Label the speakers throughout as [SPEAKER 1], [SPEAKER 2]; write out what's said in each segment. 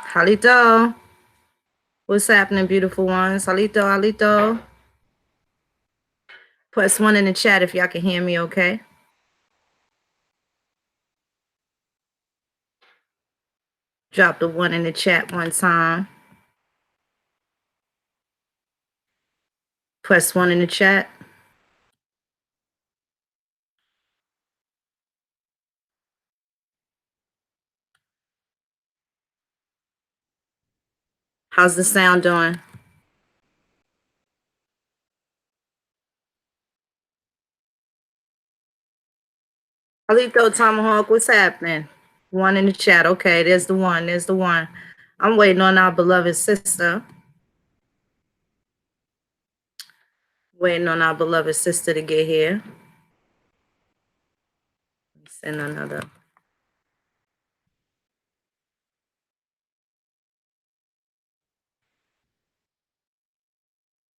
[SPEAKER 1] Halito. What's happening, beautiful ones? Halito, Halito. Press one in the chat if y'all can hear me okay. Drop the one in the chat one time. Press one in the chat. How's the sound doing? Halito, Tomahawk, what's happening? One in the chat. Okay, there's the one. There's the one. I'm waiting on our beloved sister. Waiting on our beloved sister to get here. Send another.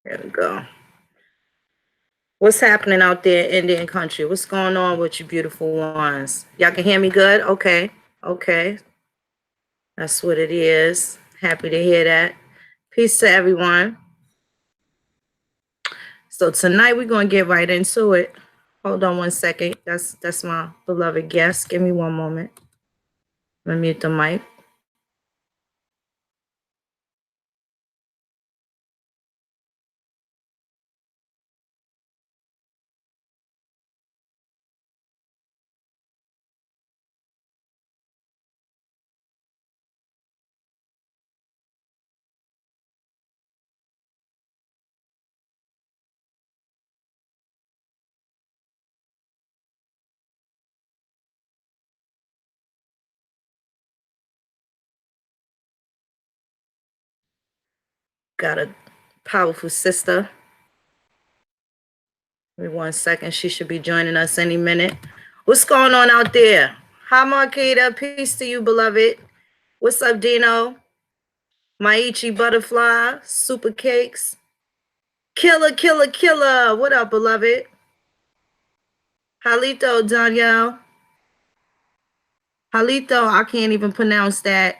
[SPEAKER 1] There we go. What's happening out there in Indian country? What's going on with you beautiful ones? Y'all can hear me good? Okay. Okay. That's what it is. Happy to hear that. Peace to everyone. So tonight we're going to get right into it. Hold on one second. That's my beloved guest. Give me one moment. Let me mute the mic. Got a powerful sister. Give me 1 second. She should be joining us any minute. What's going on out there? Hi, Marquita. Peace to you, beloved. What's up, Dino? Maichi Butterfly. Super Cakes. Killer, killer, killer. What up, beloved? Halito, Danielle. Halito, I can't even pronounce that.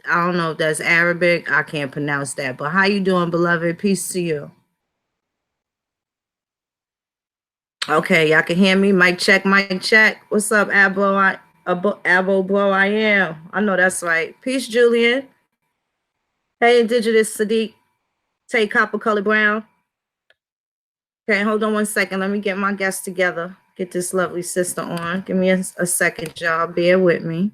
[SPEAKER 1] I don't know if that's Arabic. I can't pronounce that. But how you doing, beloved? Peace to you. Okay, y'all can hear me. Mic check, mic check. What's up, Abo? Abo, bro, I am. I know that's right. Peace, Julian. Hey, Indigenous Sadiq. Take Copper Color Brown. Okay, hold on 1 second. Let me get my guests together. Get this lovely sister on. Give me a second, y'all. Bear with me.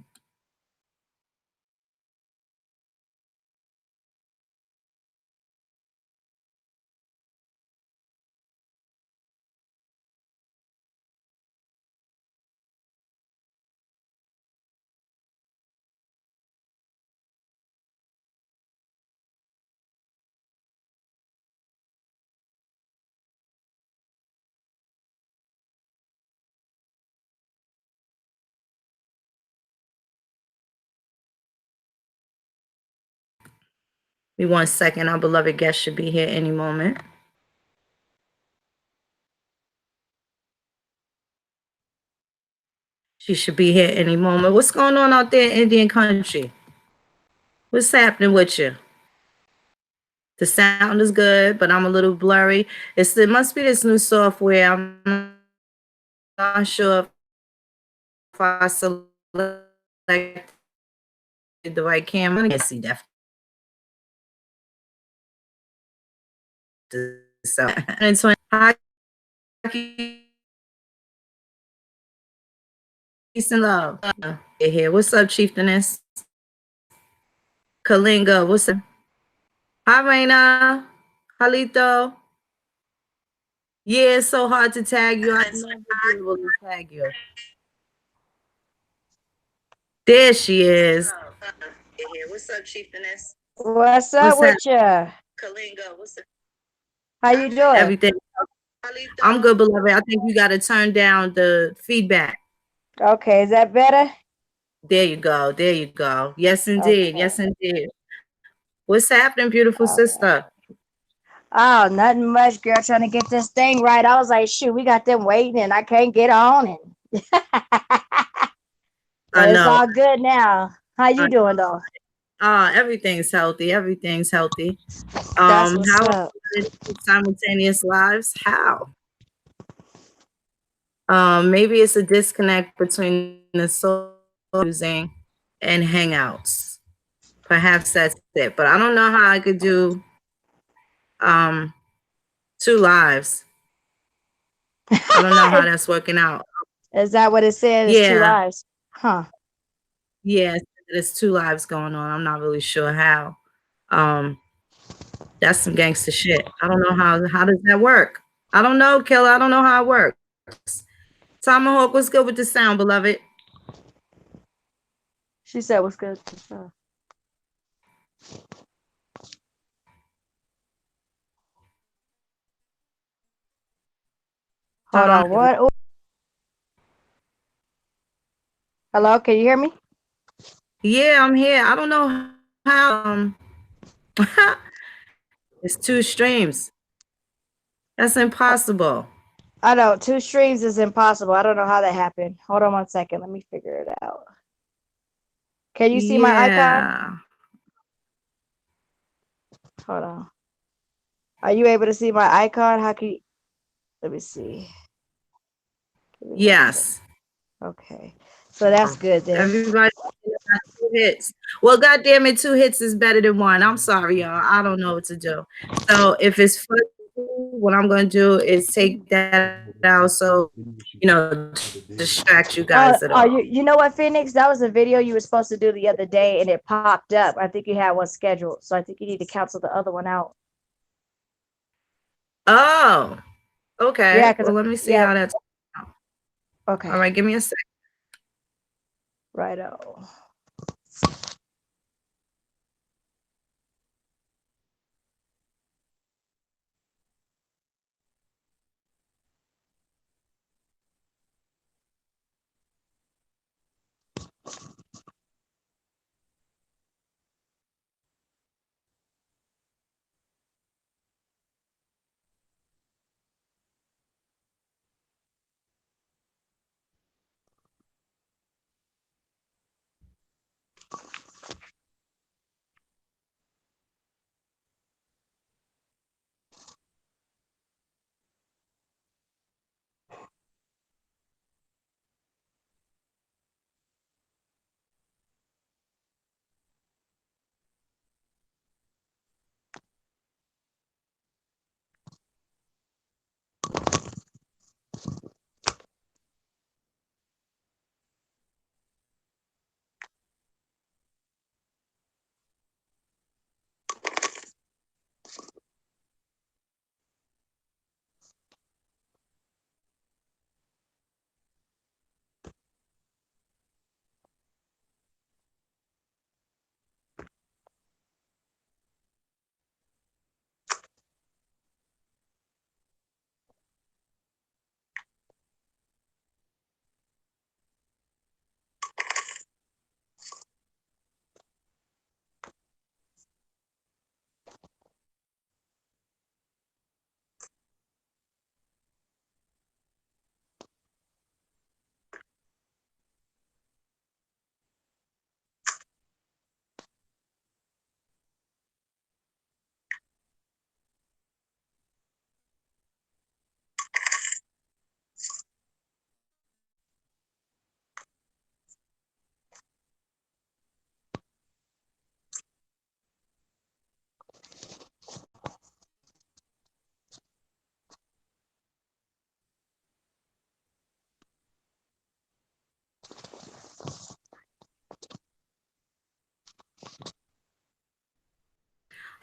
[SPEAKER 1] Give me 1 second. Our beloved guest should be here any moment. She should be here any moment. What's going on out there in Indian country? What's happening with you? The sound is good, but I'm a little blurry. It must be this new software. I'm not sure if I selected the right camera. I can't see that. And so, hi, peace and love. Here, what's up, Chieftainess? Kalinga, what's up? Hi, Raina. Halito. Yeah, it's so hard to tag you. I never be able to tag you. There she is. What's up, Chieftainess?
[SPEAKER 2] What's up with you?
[SPEAKER 1] Kalinga, what's up?
[SPEAKER 2] How you doing?
[SPEAKER 1] Everything. I'm good, beloved. I think you got to turn down the feedback.
[SPEAKER 2] Okay, is that better?
[SPEAKER 1] There you go. There you go. Yes, indeed.
[SPEAKER 2] Okay.
[SPEAKER 1] Yes, indeed. What's happening, beautiful sister?
[SPEAKER 2] Oh, nothing much, girl. Trying to get this thing right. I was like, shoot, we got them waiting and I can't get on it.
[SPEAKER 1] I
[SPEAKER 2] But it's
[SPEAKER 1] know.
[SPEAKER 2] all good now. How you doing though?
[SPEAKER 1] Everything's healthy. Everything's healthy.
[SPEAKER 2] That's what's
[SPEAKER 1] How
[SPEAKER 2] up.
[SPEAKER 1] simultaneous lives? How? Maybe it's a disconnect between the soul using and hangouts. Perhaps that's it. But I don't know how I could do um 2 lives. I don't know how that's working out.
[SPEAKER 2] Is that what it said? It's two
[SPEAKER 1] Yeah,
[SPEAKER 2] lives. Huh.
[SPEAKER 1] yeah, there's 2 lives going on. I'm not really sure how. Um, that's some gangster shit. I don't know how does that work? I don't know, Killer. I don't know how it works. Tomahawk, what's good with the sound, beloved?
[SPEAKER 2] She said what's good. Hold on.
[SPEAKER 1] Tom.
[SPEAKER 2] What? Ooh. Hello, can you hear me?
[SPEAKER 1] Yeah, I'm here. I don't know how it's 2 streams. That's impossible.
[SPEAKER 2] I know 2 streams is impossible. I don't know how that happened. Hold on 1 second. Let me figure it out. Can you see my icon?
[SPEAKER 1] Yeah.
[SPEAKER 2] Hold on. Are you able to see my icon? How can you? Let me see. Give me 1 second.
[SPEAKER 1] Yes.
[SPEAKER 2] Okay. So that's good then.
[SPEAKER 1] Everybody got 2 hits. Well, goddamn it, 2 hits is better than one. I'm sorry, y'all. I don't know what to do. So if it's fun, what I'm gonna do is take that out so distract you guys at all.
[SPEAKER 2] You know what, Phoenix? That was a video you were supposed to do the other day and it popped up. I think you had one scheduled. So I think you need to cancel the other one out.
[SPEAKER 1] Oh,
[SPEAKER 2] Yeah,
[SPEAKER 1] okay.
[SPEAKER 2] because
[SPEAKER 1] Well, let me see
[SPEAKER 2] yeah,
[SPEAKER 1] how that's.
[SPEAKER 2] okay.
[SPEAKER 1] All right, give me a second.
[SPEAKER 2] Righto.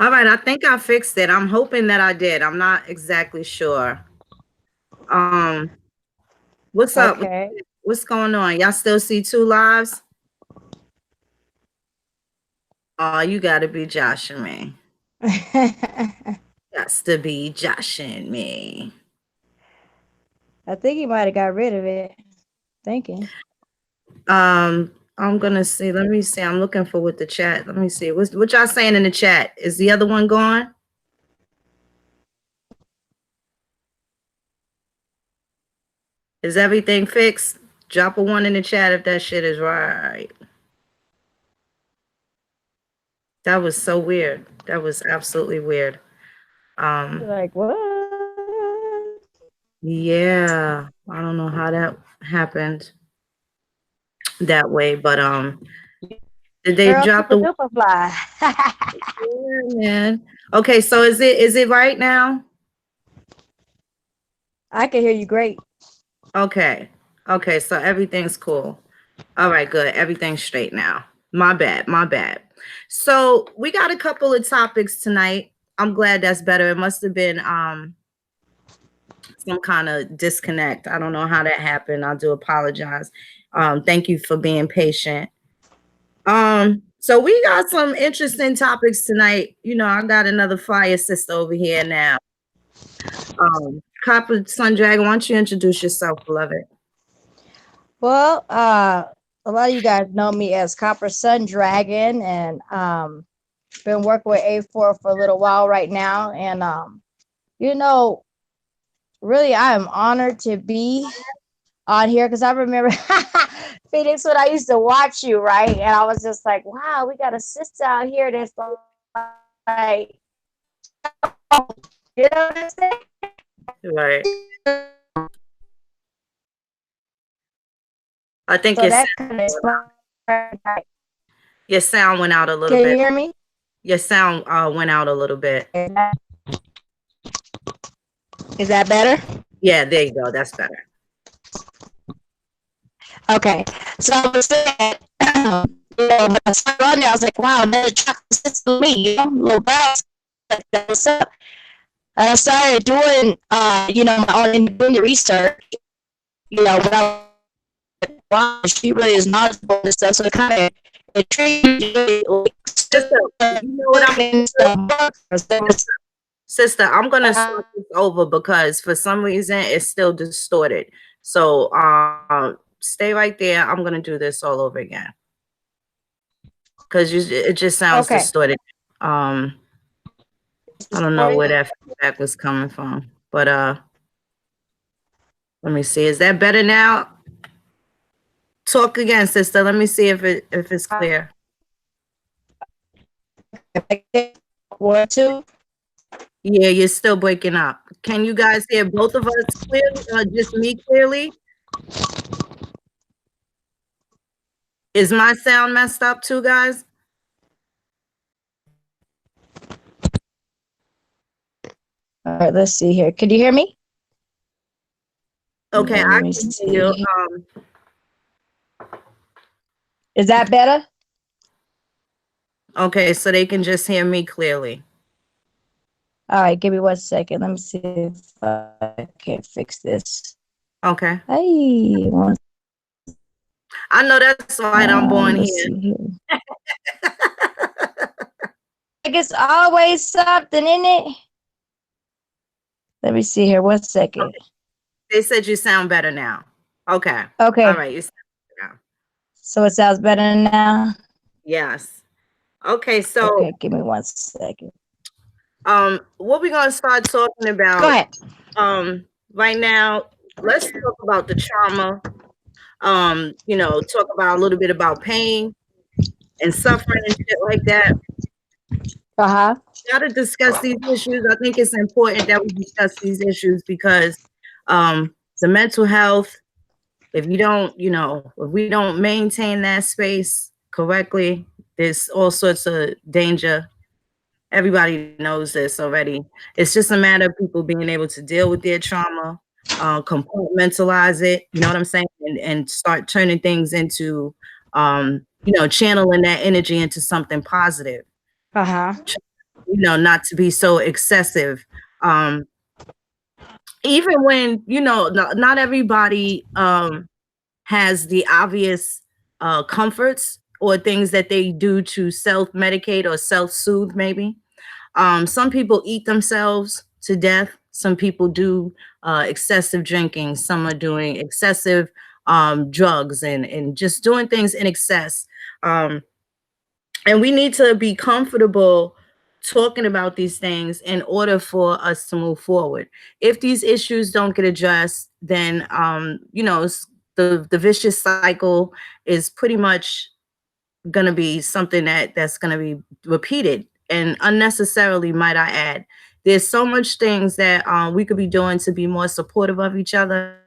[SPEAKER 1] All right, I think I fixed it. I'm hoping that I did. I'm not exactly sure. Um, what's up?
[SPEAKER 2] Okay.
[SPEAKER 1] What's going on? Y'all still see 2 lives? Oh, you gotta be joshing me. Gots to be joshing me.
[SPEAKER 2] I think he might have got rid of it. Thinking.
[SPEAKER 1] I'm gonna see. Let me see. I'm looking for with the chat. Let me see. What y'all saying in the chat? Is the other one gone? Is everything fixed? Drop a 1 in the chat if that shit is right. That was so weird. That was absolutely weird.
[SPEAKER 2] Like what?
[SPEAKER 1] Yeah, I don't know how that happened that way, but did they
[SPEAKER 2] Girl,
[SPEAKER 1] drop
[SPEAKER 2] super
[SPEAKER 1] the
[SPEAKER 2] duper fly.
[SPEAKER 1] yeah, man? Okay, so is it right now?
[SPEAKER 2] I can hear you great.
[SPEAKER 1] Okay. Okay, so everything's cool. All right, good. Everything's straight now. My bad. My bad. So we got a couple of topics tonight. I'm glad that's better. It must have been some kind of disconnect. I don't know how that happened. I do apologize. Thank you for being patient. So we got some interesting topics tonight. You know, I got another fire sister over here now. Copper SunDragon, why don't you introduce yourself, beloved?
[SPEAKER 2] Well, a lot of you guys know me as Copper SunDragon, and been working with A4 for a little while right now. And you know, really, I am honored to be on here because I remember Phoenix when I used to watch you, right? And I was just like, wow, we got a sister out here that's like, you know what I'm saying?
[SPEAKER 1] Right. I think
[SPEAKER 2] So that kind of
[SPEAKER 1] your sound went out a little
[SPEAKER 2] can
[SPEAKER 1] bit.
[SPEAKER 2] you hear me?
[SPEAKER 1] Your sound went out a little bit.
[SPEAKER 2] Is that better?
[SPEAKER 1] Yeah, there you go. That's better.
[SPEAKER 2] Okay. So I was saying, you know, when I started on there, I was like, wow, another chocolate sister for me, you know, little bounce. What's up? And I started doing, you know, my own independent research. You know, when I wow, she really is knowledgeable and stuff. So it kind of intrigued me. Like,
[SPEAKER 1] Sister, you know what Sister, I'm gonna start this over because for some reason it's still distorted. So stay right there. I'm gonna do this all over again. Because it just sounds
[SPEAKER 2] okay.
[SPEAKER 1] distorted. I don't know where that feedback was coming from. But let me see. Is that better now? Talk again, sister. Let me see if it's clear.
[SPEAKER 2] 1, 2.
[SPEAKER 1] Yeah, you're still breaking up. Can you guys hear both of us clearly or just me clearly? Is my sound messed up too, guys?
[SPEAKER 2] All right, let's see here. Can you hear me?
[SPEAKER 1] Okay,
[SPEAKER 2] Let
[SPEAKER 1] I
[SPEAKER 2] me
[SPEAKER 1] can
[SPEAKER 2] see.
[SPEAKER 1] hear you.
[SPEAKER 2] Is that better?
[SPEAKER 1] Okay, so they can just hear me clearly.
[SPEAKER 2] All right, give me 1 second. Let me see if I can fix this.
[SPEAKER 1] Okay.
[SPEAKER 2] Hey,
[SPEAKER 1] I know that's right. I'm born here.
[SPEAKER 2] Like it's always something in it. Let me see here. 1 second.
[SPEAKER 1] They said you sound better now. Okay.
[SPEAKER 2] Okay.
[SPEAKER 1] All right. You sound better now.
[SPEAKER 2] So it sounds better now?
[SPEAKER 1] Yes. Okay. So,
[SPEAKER 2] okay, give me 1 second.
[SPEAKER 1] what we're going to start talking about.
[SPEAKER 2] Go ahead.
[SPEAKER 1] Right now, let's talk about the trauma. You know, talk about a little bit about pain and suffering and shit like that.
[SPEAKER 2] Uh-huh.
[SPEAKER 1] We got to discuss these issues. I think it's important that we discuss these issues because the mental health, if you don't, you know, if we don't maintain that space correctly, there's all sorts of danger. Everybody knows this already. It's just a matter of people being able to deal with their trauma, compartmentalize it, you know what I'm saying, and start turning things into, you know, channeling that energy into something positive.
[SPEAKER 2] Uh-huh.
[SPEAKER 1] You know, not to be so excessive. Even when, you know, not everybody has the obvious comforts or things that they do to self-medicate or self-soothe maybe. Some people eat themselves to death. Some people do excessive drinking. Some are doing excessive drugs and just doing things in excess. And we need to be comfortable talking about these things in order for us to move forward. If these issues don't get addressed, then you know, the vicious cycle is pretty much going to be something that's going to be repeated and unnecessarily, might I add. There's so much things that we could be doing to be more supportive of each other.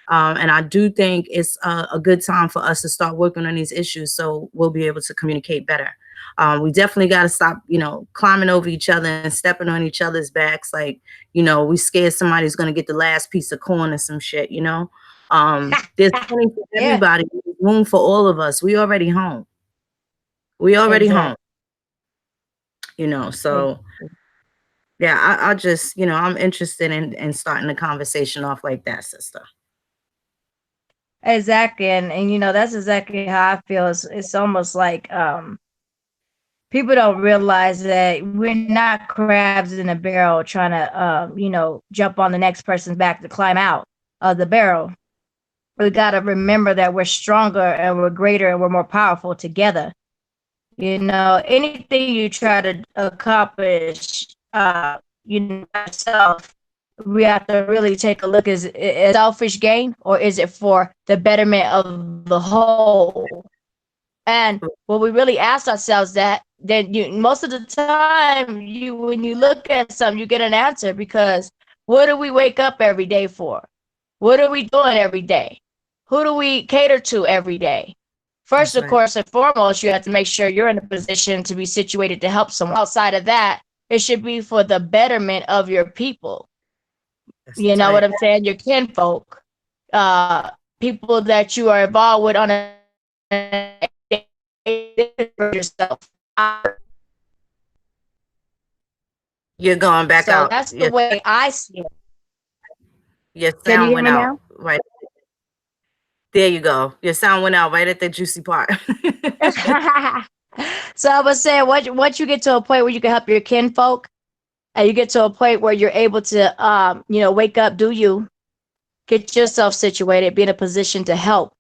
[SPEAKER 1] And I do think it's a good time for us to start working on these issues so we'll be able to communicate better. We definitely got to stop, climbing over each other and stepping on each other's backs. Like, we scared somebody's going to get the last piece of corn or some shit, There's plenty for
[SPEAKER 2] Yeah,
[SPEAKER 1] everybody, room for all of us. We already home. We already home,
[SPEAKER 2] exactly.
[SPEAKER 1] so yeah, I just, I'm interested in starting the conversation off like that, sister.
[SPEAKER 2] Exactly. And that's exactly how I feel. It's almost like people don't realize that we're not crabs in a barrel trying to jump on the next person's back to climb out of the barrel. We got to remember that we're stronger and we're greater and we're more powerful together. Anything you try to accomplish, yourself, we have to really take a look. Is it selfish gain or is it for the betterment of the whole? And when we really ask ourselves that, then most of the time, when you look at something, you get an answer, because what do we wake up every day for? What are we doing every day? Who do we cater to every day? First,
[SPEAKER 1] That's
[SPEAKER 2] of
[SPEAKER 1] right.
[SPEAKER 2] course and foremost, you have to make sure you're in a position to be situated to help someone. Outside of that, it should be for the betterment of your people.
[SPEAKER 1] That's
[SPEAKER 2] You know
[SPEAKER 1] right.
[SPEAKER 2] what I'm saying? Your kinfolk, people that you are involved with on a yourself.
[SPEAKER 1] You're going back
[SPEAKER 2] So
[SPEAKER 1] out.
[SPEAKER 2] that's the way I see it.
[SPEAKER 1] Your
[SPEAKER 2] Can you
[SPEAKER 1] sound
[SPEAKER 2] hear
[SPEAKER 1] went
[SPEAKER 2] me
[SPEAKER 1] out.
[SPEAKER 2] now?
[SPEAKER 1] Right. There you go. Your sound went out right at the juicy part.
[SPEAKER 2] So I was saying, once you get to a point where you can help your kinfolk, and you get to a point where you're able to, wake up, do you, get yourself situated, be in a position to help.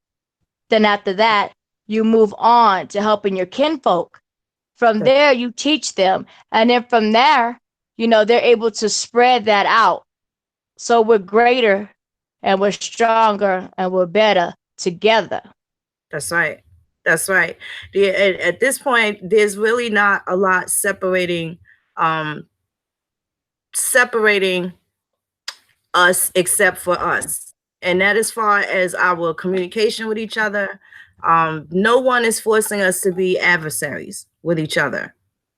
[SPEAKER 2] Then after that, you move on to helping your kinfolk. From there, you teach them. And then from there, they're able to spread that out. So we're greater and we're stronger and we're better together.
[SPEAKER 1] That's right. That's right. At this point, there's really not a lot um, separating us except for us. And that, as far as our communication with each other, no one is forcing us to be adversaries with each other.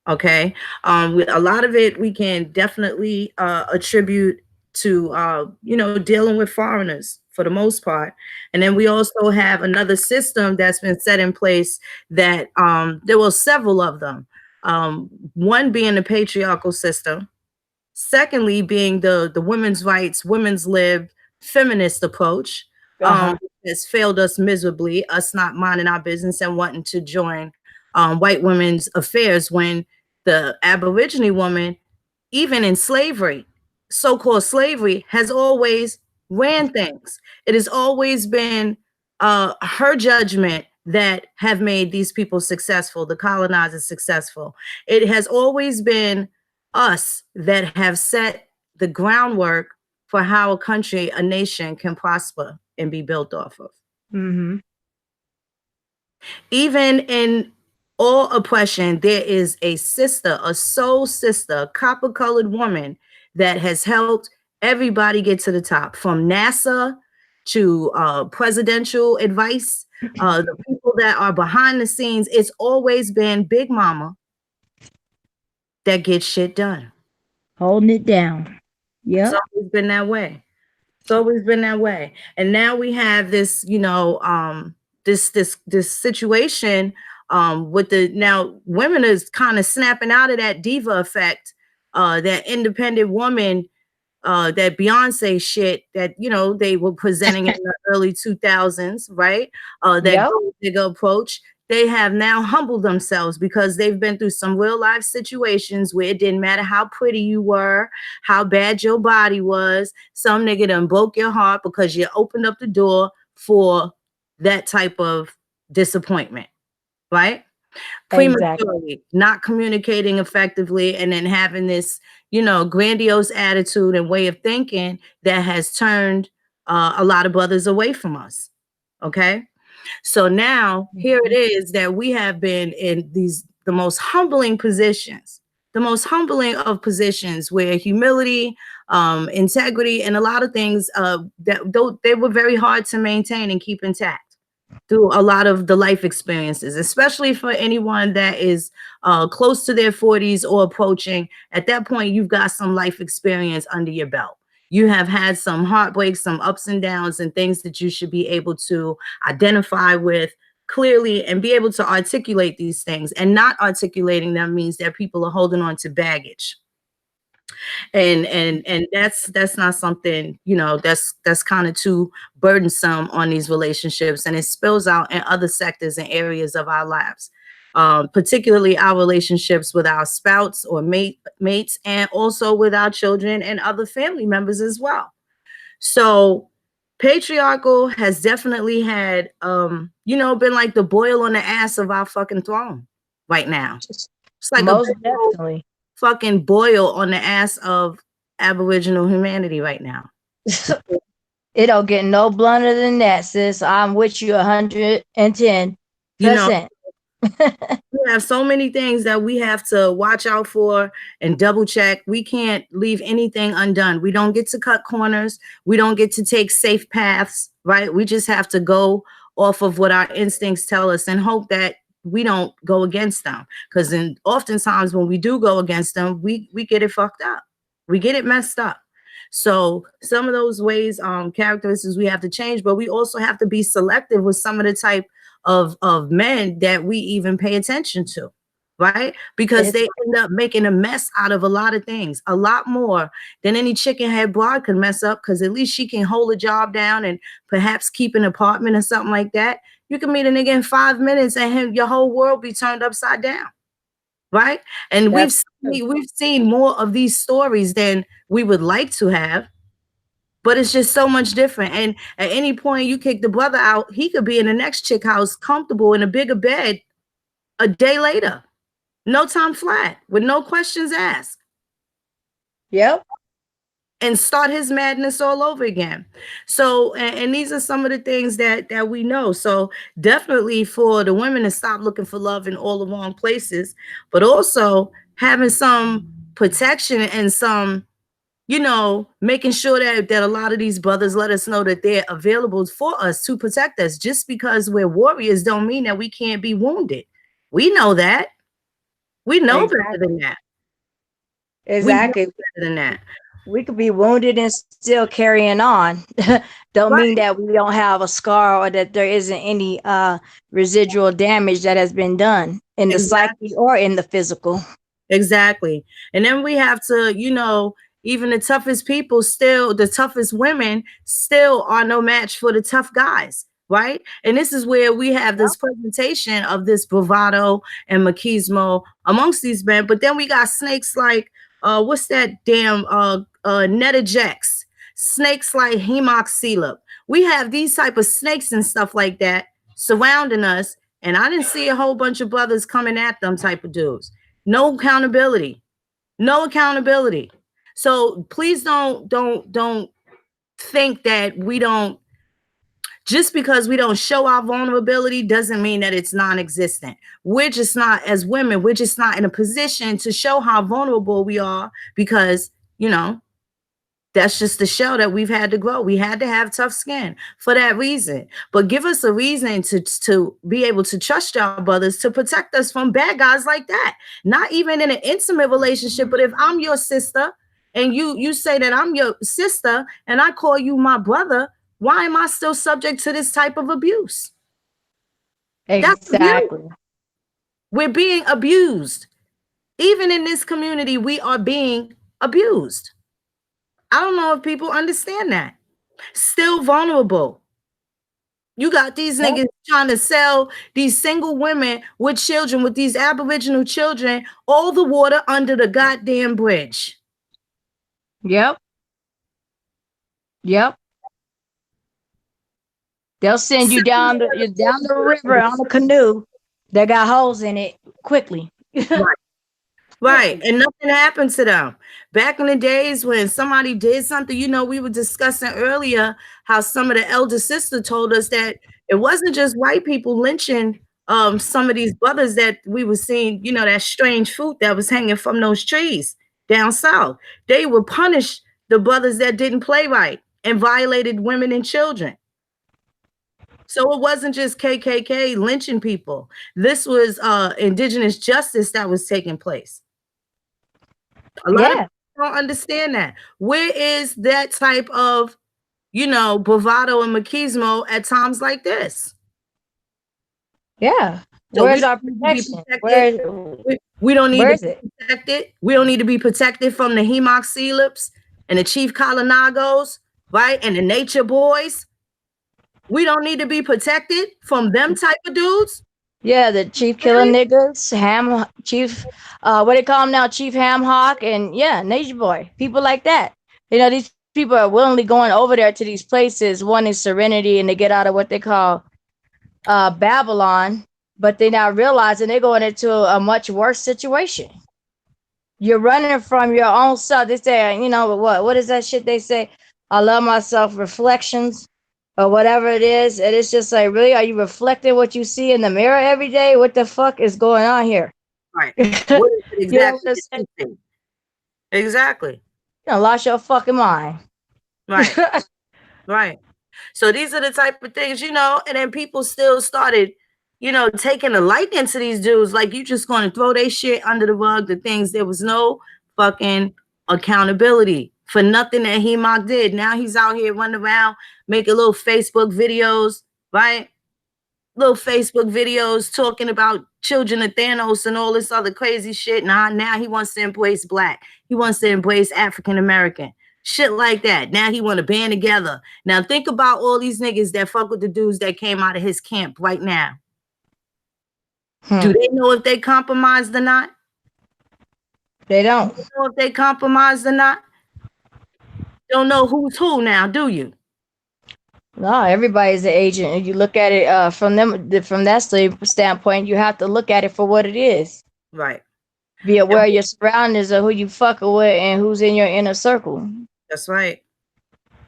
[SPEAKER 1] Okay. With a lot of it, we can definitely attribute to, dealing with foreigners for the most part. And then we also have another system that's been set in place that there were several of them. One being the patriarchal system. Secondly, being the women's rights, women's lib, feminist approach,
[SPEAKER 2] Uh-huh.
[SPEAKER 1] has failed us miserably, us not minding our business and wanting to join white women's affairs when the Aborigine woman, even in slavery, so-called slavery, has always ran things. It has always been her judgment that have made these people successful, the colonizers successful. It has always been us that have set the groundwork for how a country, a nation can prosper and be built off of.
[SPEAKER 2] Mm-hmm.
[SPEAKER 1] Even in all oppression, there is a sister, a soul sister, copper colored woman that has helped everybody get to the top, from NASA to presidential advice. The people that are behind the scenes, it's always been Big Mama that gets shit done.
[SPEAKER 2] Holding it down.
[SPEAKER 1] It's
[SPEAKER 2] Yep.
[SPEAKER 1] always been that way. It's always been that way. And now we have this, this situation with the, now women is kind of snapping out of that diva effect, that independent woman, that Beyonce shit that, they were presenting in the early 2000s, right? That
[SPEAKER 2] Yep.
[SPEAKER 1] gold digger approach. They have now humbled themselves because they've been through some real life situations where it didn't matter how pretty you were, how bad your body was. Some nigga done broke your heart because you opened up the door for that type of disappointment, right?
[SPEAKER 2] Exactly.
[SPEAKER 1] Prematurely, not communicating effectively, and then having this, grandiose attitude and way of thinking that has turned a lot of brothers away from us. Okay. So now here it is that we have been in the most humbling positions, the most humbling of positions where humility, integrity, and a lot of things that they were very hard to maintain and keep intact through a lot of the life experiences, especially for anyone that is close to their 40s or approaching. At that point, you've got some life experience under your belt. You have had some heartbreaks, some ups and downs, and things that you should be able to identify with clearly and be able to articulate these things. And not articulating them means that people are holding on to baggage. And that's not something, you know, that's kind of too burdensome on these relationships, and it spills out in other sectors and areas of our lives, particularly our relationships with our spouse or mates, and also with our children and other family members as well. So patriarchal has definitely had you know, been like the boil on the ass of our fucking throne right now. It's like
[SPEAKER 2] Most
[SPEAKER 1] a
[SPEAKER 2] definitely.
[SPEAKER 1] fucking boil on the ass of Aboriginal humanity right now.
[SPEAKER 2] It don't get no blunter than that, sis. I'm with you 110%.
[SPEAKER 1] You know, we have so many things that we have to watch out for and double check. We can't leave anything undone. We don't get to cut corners. We don't get to take safe paths, right? We just have to go off of what our instincts tell us and hope that we don't go against them. Because oftentimes when we do go against them, we get it fucked up. We get it messed up. So some of those ways, characteristics we have to change, but we also have to be selective with some of the type of men that we even pay attention to, right? Because they end up making a mess out of a lot of things, a lot more than any chicken head broad could mess up, because at least she can hold a job down and perhaps keep an apartment or something like that. You can meet a nigga in 5 minutes and your whole world be turned upside down, right? And we've seen more of these stories than we would like to have, but it's just so much different. And at any point you kick the brother out, he could be in the next chick house, comfortable in a bigger bed a day later. No time flat, with no questions asked.
[SPEAKER 2] Yep.
[SPEAKER 1] And start his madness all over again. So, and these are some of the things that we know. So definitely for the women to stop looking for love in all the wrong places, but also having some protection and some, you know, making sure that a lot of these brothers let us know that they're available for us to protect us. Just because we're warriors don't mean that we can't be wounded. We know that. We know better than that.
[SPEAKER 2] Exactly.
[SPEAKER 1] We know better than that.
[SPEAKER 2] We could be wounded and still carrying on. Don't mean that we don't have a scar or that there isn't any residual damage that has been done in the psyche or in the physical.
[SPEAKER 1] Exactly. And then we have to, you know, even the toughest people still, the toughest women still are no match for the tough guys, right? And this is where we have this presentation of this bravado and machismo amongst these men. But then we got snakes like, what's that damn Netajex, snakes like Hemoxilip. We have these type of snakes and stuff like that surrounding us. And I didn't see a whole bunch of brothers coming at them type of dudes. No accountability. No accountability. So please don't think that we don't, just because we don't show our vulnerability doesn't mean that it's non-existent. We're just not, as women, we're just not in a position to show how vulnerable we are because, you know, that's just the show that we've had to grow. We had to have tough skin for that reason. But give us a reason to be able to trust our brothers to protect us from bad guys like that. Not even in an intimate relationship, but if I'm your sister and you say that I'm your sister and I call you my brother, why am I still subject to this type of abuse?
[SPEAKER 2] Exactly.
[SPEAKER 1] That's abuse. We're being abused. Even in this community, we are being abused. I don't know if people understand that. Still vulnerable. You got these niggas trying to sell these single women with children, with these Aboriginal children, all the water under the goddamn bridge.
[SPEAKER 2] Yep. Yep. They'll send you down the river on a canoe that got holes in it quickly.
[SPEAKER 1] Right. Right. And nothing happened to them. Back in the days when somebody did something, we were discussing earlier how some of the elder sister told us that it wasn't just white people lynching some of these brothers that we were seeing, that strange fruit that was hanging from those trees down south. They would punish the brothers that didn't play right and violated women and children. So it wasn't just KKK lynching people. This was indigenous justice that was taking place. A lot of people don't understand that. Where is that type of, bravado and machismo at times like this?
[SPEAKER 2] Yeah.
[SPEAKER 1] So
[SPEAKER 2] Where's our protection?
[SPEAKER 1] We don't need
[SPEAKER 2] where is
[SPEAKER 1] to
[SPEAKER 2] it?
[SPEAKER 1] be protected. We don't need to be protected from the Hemox and the Chief Kalanagos, right? And the Nature Boys. We don't need to be protected from them type of dudes.
[SPEAKER 2] Yeah, the chief killer niggas, chief, what they call him now, Chief Ham Hawk, and Nature Boy, people like that. These people are willingly going over there to these places, wanting serenity, and they get out of what they call Babylon, but they're not realizing they're going into a much worse situation. You're running from your own self. They say, what is that shit they say? I love myself reflections. Or whatever it is, and it's just like, really, are you reflecting what you see in the mirror every day? What the fuck is going on here?
[SPEAKER 1] Right. What is it exactly? Exactly.
[SPEAKER 2] Lost your fucking mind.
[SPEAKER 1] Right. Right. So these are the type of things, and then people still started, taking a liking to these dudes. Like, you just going to throw their shit under the rug, the things. There was no fucking accountability for nothing that Hemock did. Now he's out here running around making little Facebook videos, right? Little Facebook videos talking about children of Thanos and all this other crazy shit. Now he wants to embrace Black. He wants to embrace African American. Shit like that. Now he want to band together. Now think about all these niggas that fuck with the dudes that came out of his camp right now. Do they know if they compromised or not?
[SPEAKER 2] They don't.
[SPEAKER 1] Do they know if they compromised or not? Don't know who's who now, do you?
[SPEAKER 2] No, everybody's an agent. And you look at it from that standpoint, you have to look at it for what it is.
[SPEAKER 1] Right.
[SPEAKER 2] Be aware of your surroundings of who you fucking with and who's in your inner circle.
[SPEAKER 1] That's right.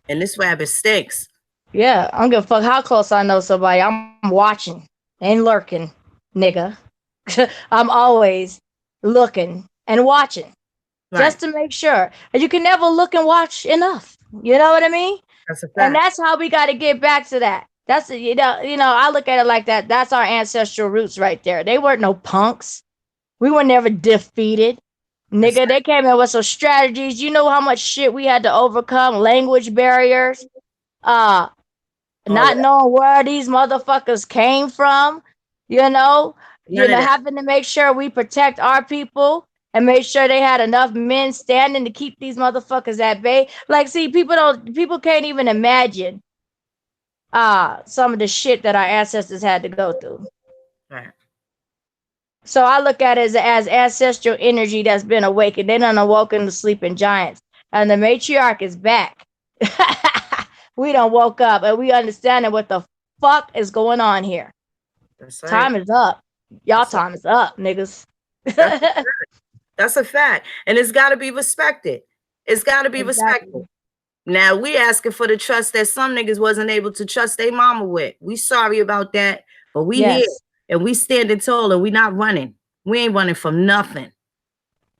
[SPEAKER 1] And this rabbit stinks.
[SPEAKER 2] Yeah, I don't give a fuck how close I know somebody. I'm watching and lurking, nigga. I'm always looking and watching. Right. Just to make sure. And you can never look and watch enough. You know what I mean?
[SPEAKER 1] That's a fact.
[SPEAKER 2] And that's how we got to get back to that. That's I look at it like that. That's our ancestral roots right there. They weren't no punks. We were never defeated. Nigga, they came in with some strategies. You know how much shit we had to overcome, language barriers, not knowing where these motherfuckers came from, having to make sure we protect our people and make sure they had enough men standing to keep these motherfuckers at bay. Like, see, people can't even imagine some of the shit that our ancestors had to go through.
[SPEAKER 1] Right.
[SPEAKER 2] So I look at it as ancestral energy that's been awakened. They done awoken the sleeping giants. And the matriarch is back. We done woke up and we understanding what the fuck is going on here.
[SPEAKER 1] That's right.
[SPEAKER 2] Time is up. Y'all time is up, niggas.
[SPEAKER 1] That's a fact. And it's got to be respected. It's got to be respected. Now, we asking for the trust that some niggas wasn't able to trust their mama with. We sorry about that, but we here. And we standing tall and we not running. We ain't running from nothing.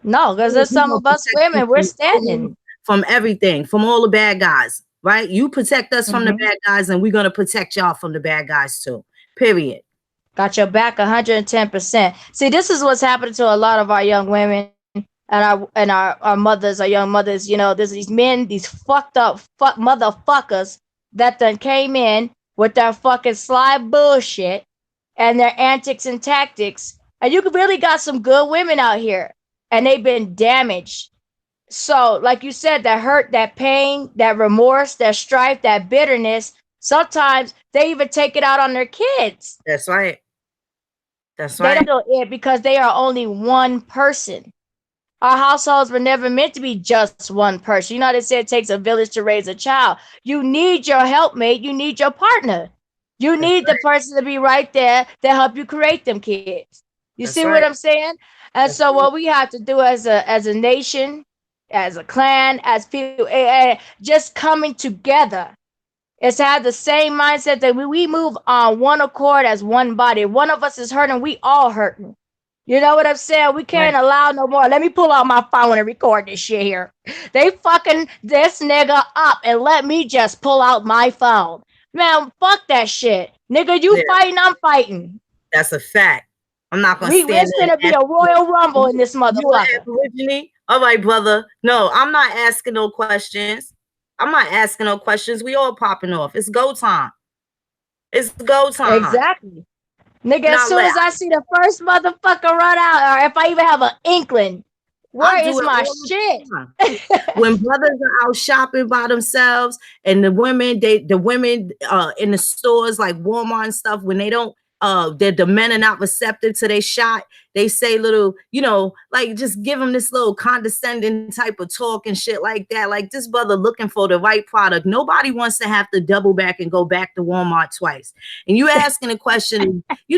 [SPEAKER 2] No, because there's some of us women, we're standing.
[SPEAKER 1] From everything, from all the bad guys, right? You protect us from the bad guys and we're going to protect y'all from the bad guys too. Period.
[SPEAKER 2] Got your back 110%. See, this is what's happening to a lot of our young women and our mothers, our young mothers. There's these men, these fucked up motherfuckers that then came in with their fucking sly bullshit and their antics and tactics. And you really got some good women out here and they've been damaged. So like you said, that hurt, that pain, that remorse, that strife, that bitterness, sometimes they even take it out on their kids.
[SPEAKER 1] That's right. That's right.
[SPEAKER 2] They don't do it because they are only one person. Our households were never meant to be just one person. They say it takes a village to raise a child. You need your helpmate. You need your partner. You need the person to be right there to help you create them kids. You
[SPEAKER 1] That's
[SPEAKER 2] see what
[SPEAKER 1] right.
[SPEAKER 2] I'm saying? And
[SPEAKER 1] That's
[SPEAKER 2] so
[SPEAKER 1] right.
[SPEAKER 2] what we have to do as a nation, as a clan, as people, just coming together is to have the same mindset that we move on one accord as one body. If one of us is hurting, we all hurting. You know what I'm saying? We
[SPEAKER 1] Right.
[SPEAKER 2] can't allow no more. Let me pull out my phone and record this shit here. They fucking this nigga up and let me just pull out my phone. Man, fuck that shit. Nigga, you
[SPEAKER 1] Yeah,
[SPEAKER 2] fighting, I'm fighting.
[SPEAKER 1] that's a fact. I'm not gonna stand
[SPEAKER 2] It's
[SPEAKER 1] there and
[SPEAKER 2] gonna be
[SPEAKER 1] ask
[SPEAKER 2] a
[SPEAKER 1] you.
[SPEAKER 2] royal rumble in this
[SPEAKER 1] You an
[SPEAKER 2] motherfucker.
[SPEAKER 1] aborigine? All right, brother. No, I'm not asking no questions. I'm not asking no questions. We all popping off. It's go time. It's go time.
[SPEAKER 2] Exactly. Nigga,
[SPEAKER 1] We're
[SPEAKER 2] as
[SPEAKER 1] not
[SPEAKER 2] soon
[SPEAKER 1] let.
[SPEAKER 2] as I see the first motherfucker run out, or if I even have an inkling,
[SPEAKER 1] I
[SPEAKER 2] where
[SPEAKER 1] do
[SPEAKER 2] is
[SPEAKER 1] it
[SPEAKER 2] my
[SPEAKER 1] all
[SPEAKER 2] shit?
[SPEAKER 1] the time. When brothers are out shopping by themselves and the women in the stores like Walmart and stuff, when they don't the men are not receptive to their shot, they say little, like just give them this little condescending type of talk and shit like that. Like this brother looking for the right product. Nobody wants to have to double back and go back to Walmart twice. And you asking a question, she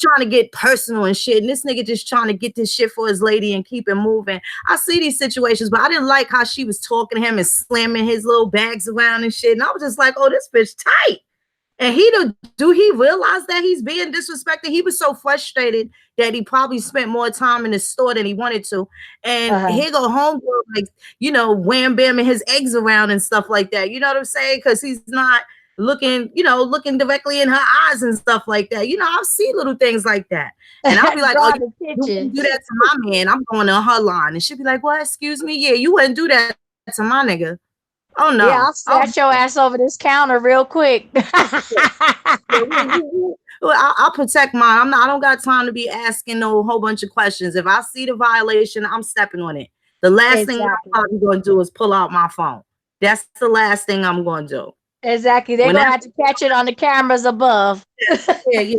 [SPEAKER 1] trying to get personal and shit. And this nigga just trying to get this shit for his lady and keep it moving. I see these situations, but I didn't like how she was talking to him and slamming his little bags around and shit. And I was just like, oh, this bitch tight. And do he realize that he's being disrespected? He was so frustrated that he probably spent more time in the store than he wanted to. And
[SPEAKER 2] Uh-huh.
[SPEAKER 1] here go homegirl, like, wham bamming his eggs around and stuff like that. You know what I'm saying? Because he's not looking directly in her eyes and stuff like that. I'll see little things like that. And I'll be like, oh,
[SPEAKER 2] Drawing
[SPEAKER 1] you wouldn't
[SPEAKER 2] attention.
[SPEAKER 1] do that to my man. I'm going on her line. And she'll be like, well, excuse me. Yeah, you wouldn't do that to my nigga. Oh,
[SPEAKER 2] Yeah,
[SPEAKER 1] no.
[SPEAKER 2] I'll
[SPEAKER 1] Oh,
[SPEAKER 2] snatch your ass over this counter real quick.
[SPEAKER 1] yeah, well, I'll protect mine. I don't got time to be asking no whole bunch of questions. If I see the violation, I'm stepping on it. The last thing I'm
[SPEAKER 2] Exactly.
[SPEAKER 1] probably going to do is pull out my phone. That's the last thing I'm going to do.
[SPEAKER 2] Exactly. They're
[SPEAKER 1] When
[SPEAKER 2] gonna
[SPEAKER 1] that's
[SPEAKER 2] have to catch it on the cameras above.
[SPEAKER 1] yeah.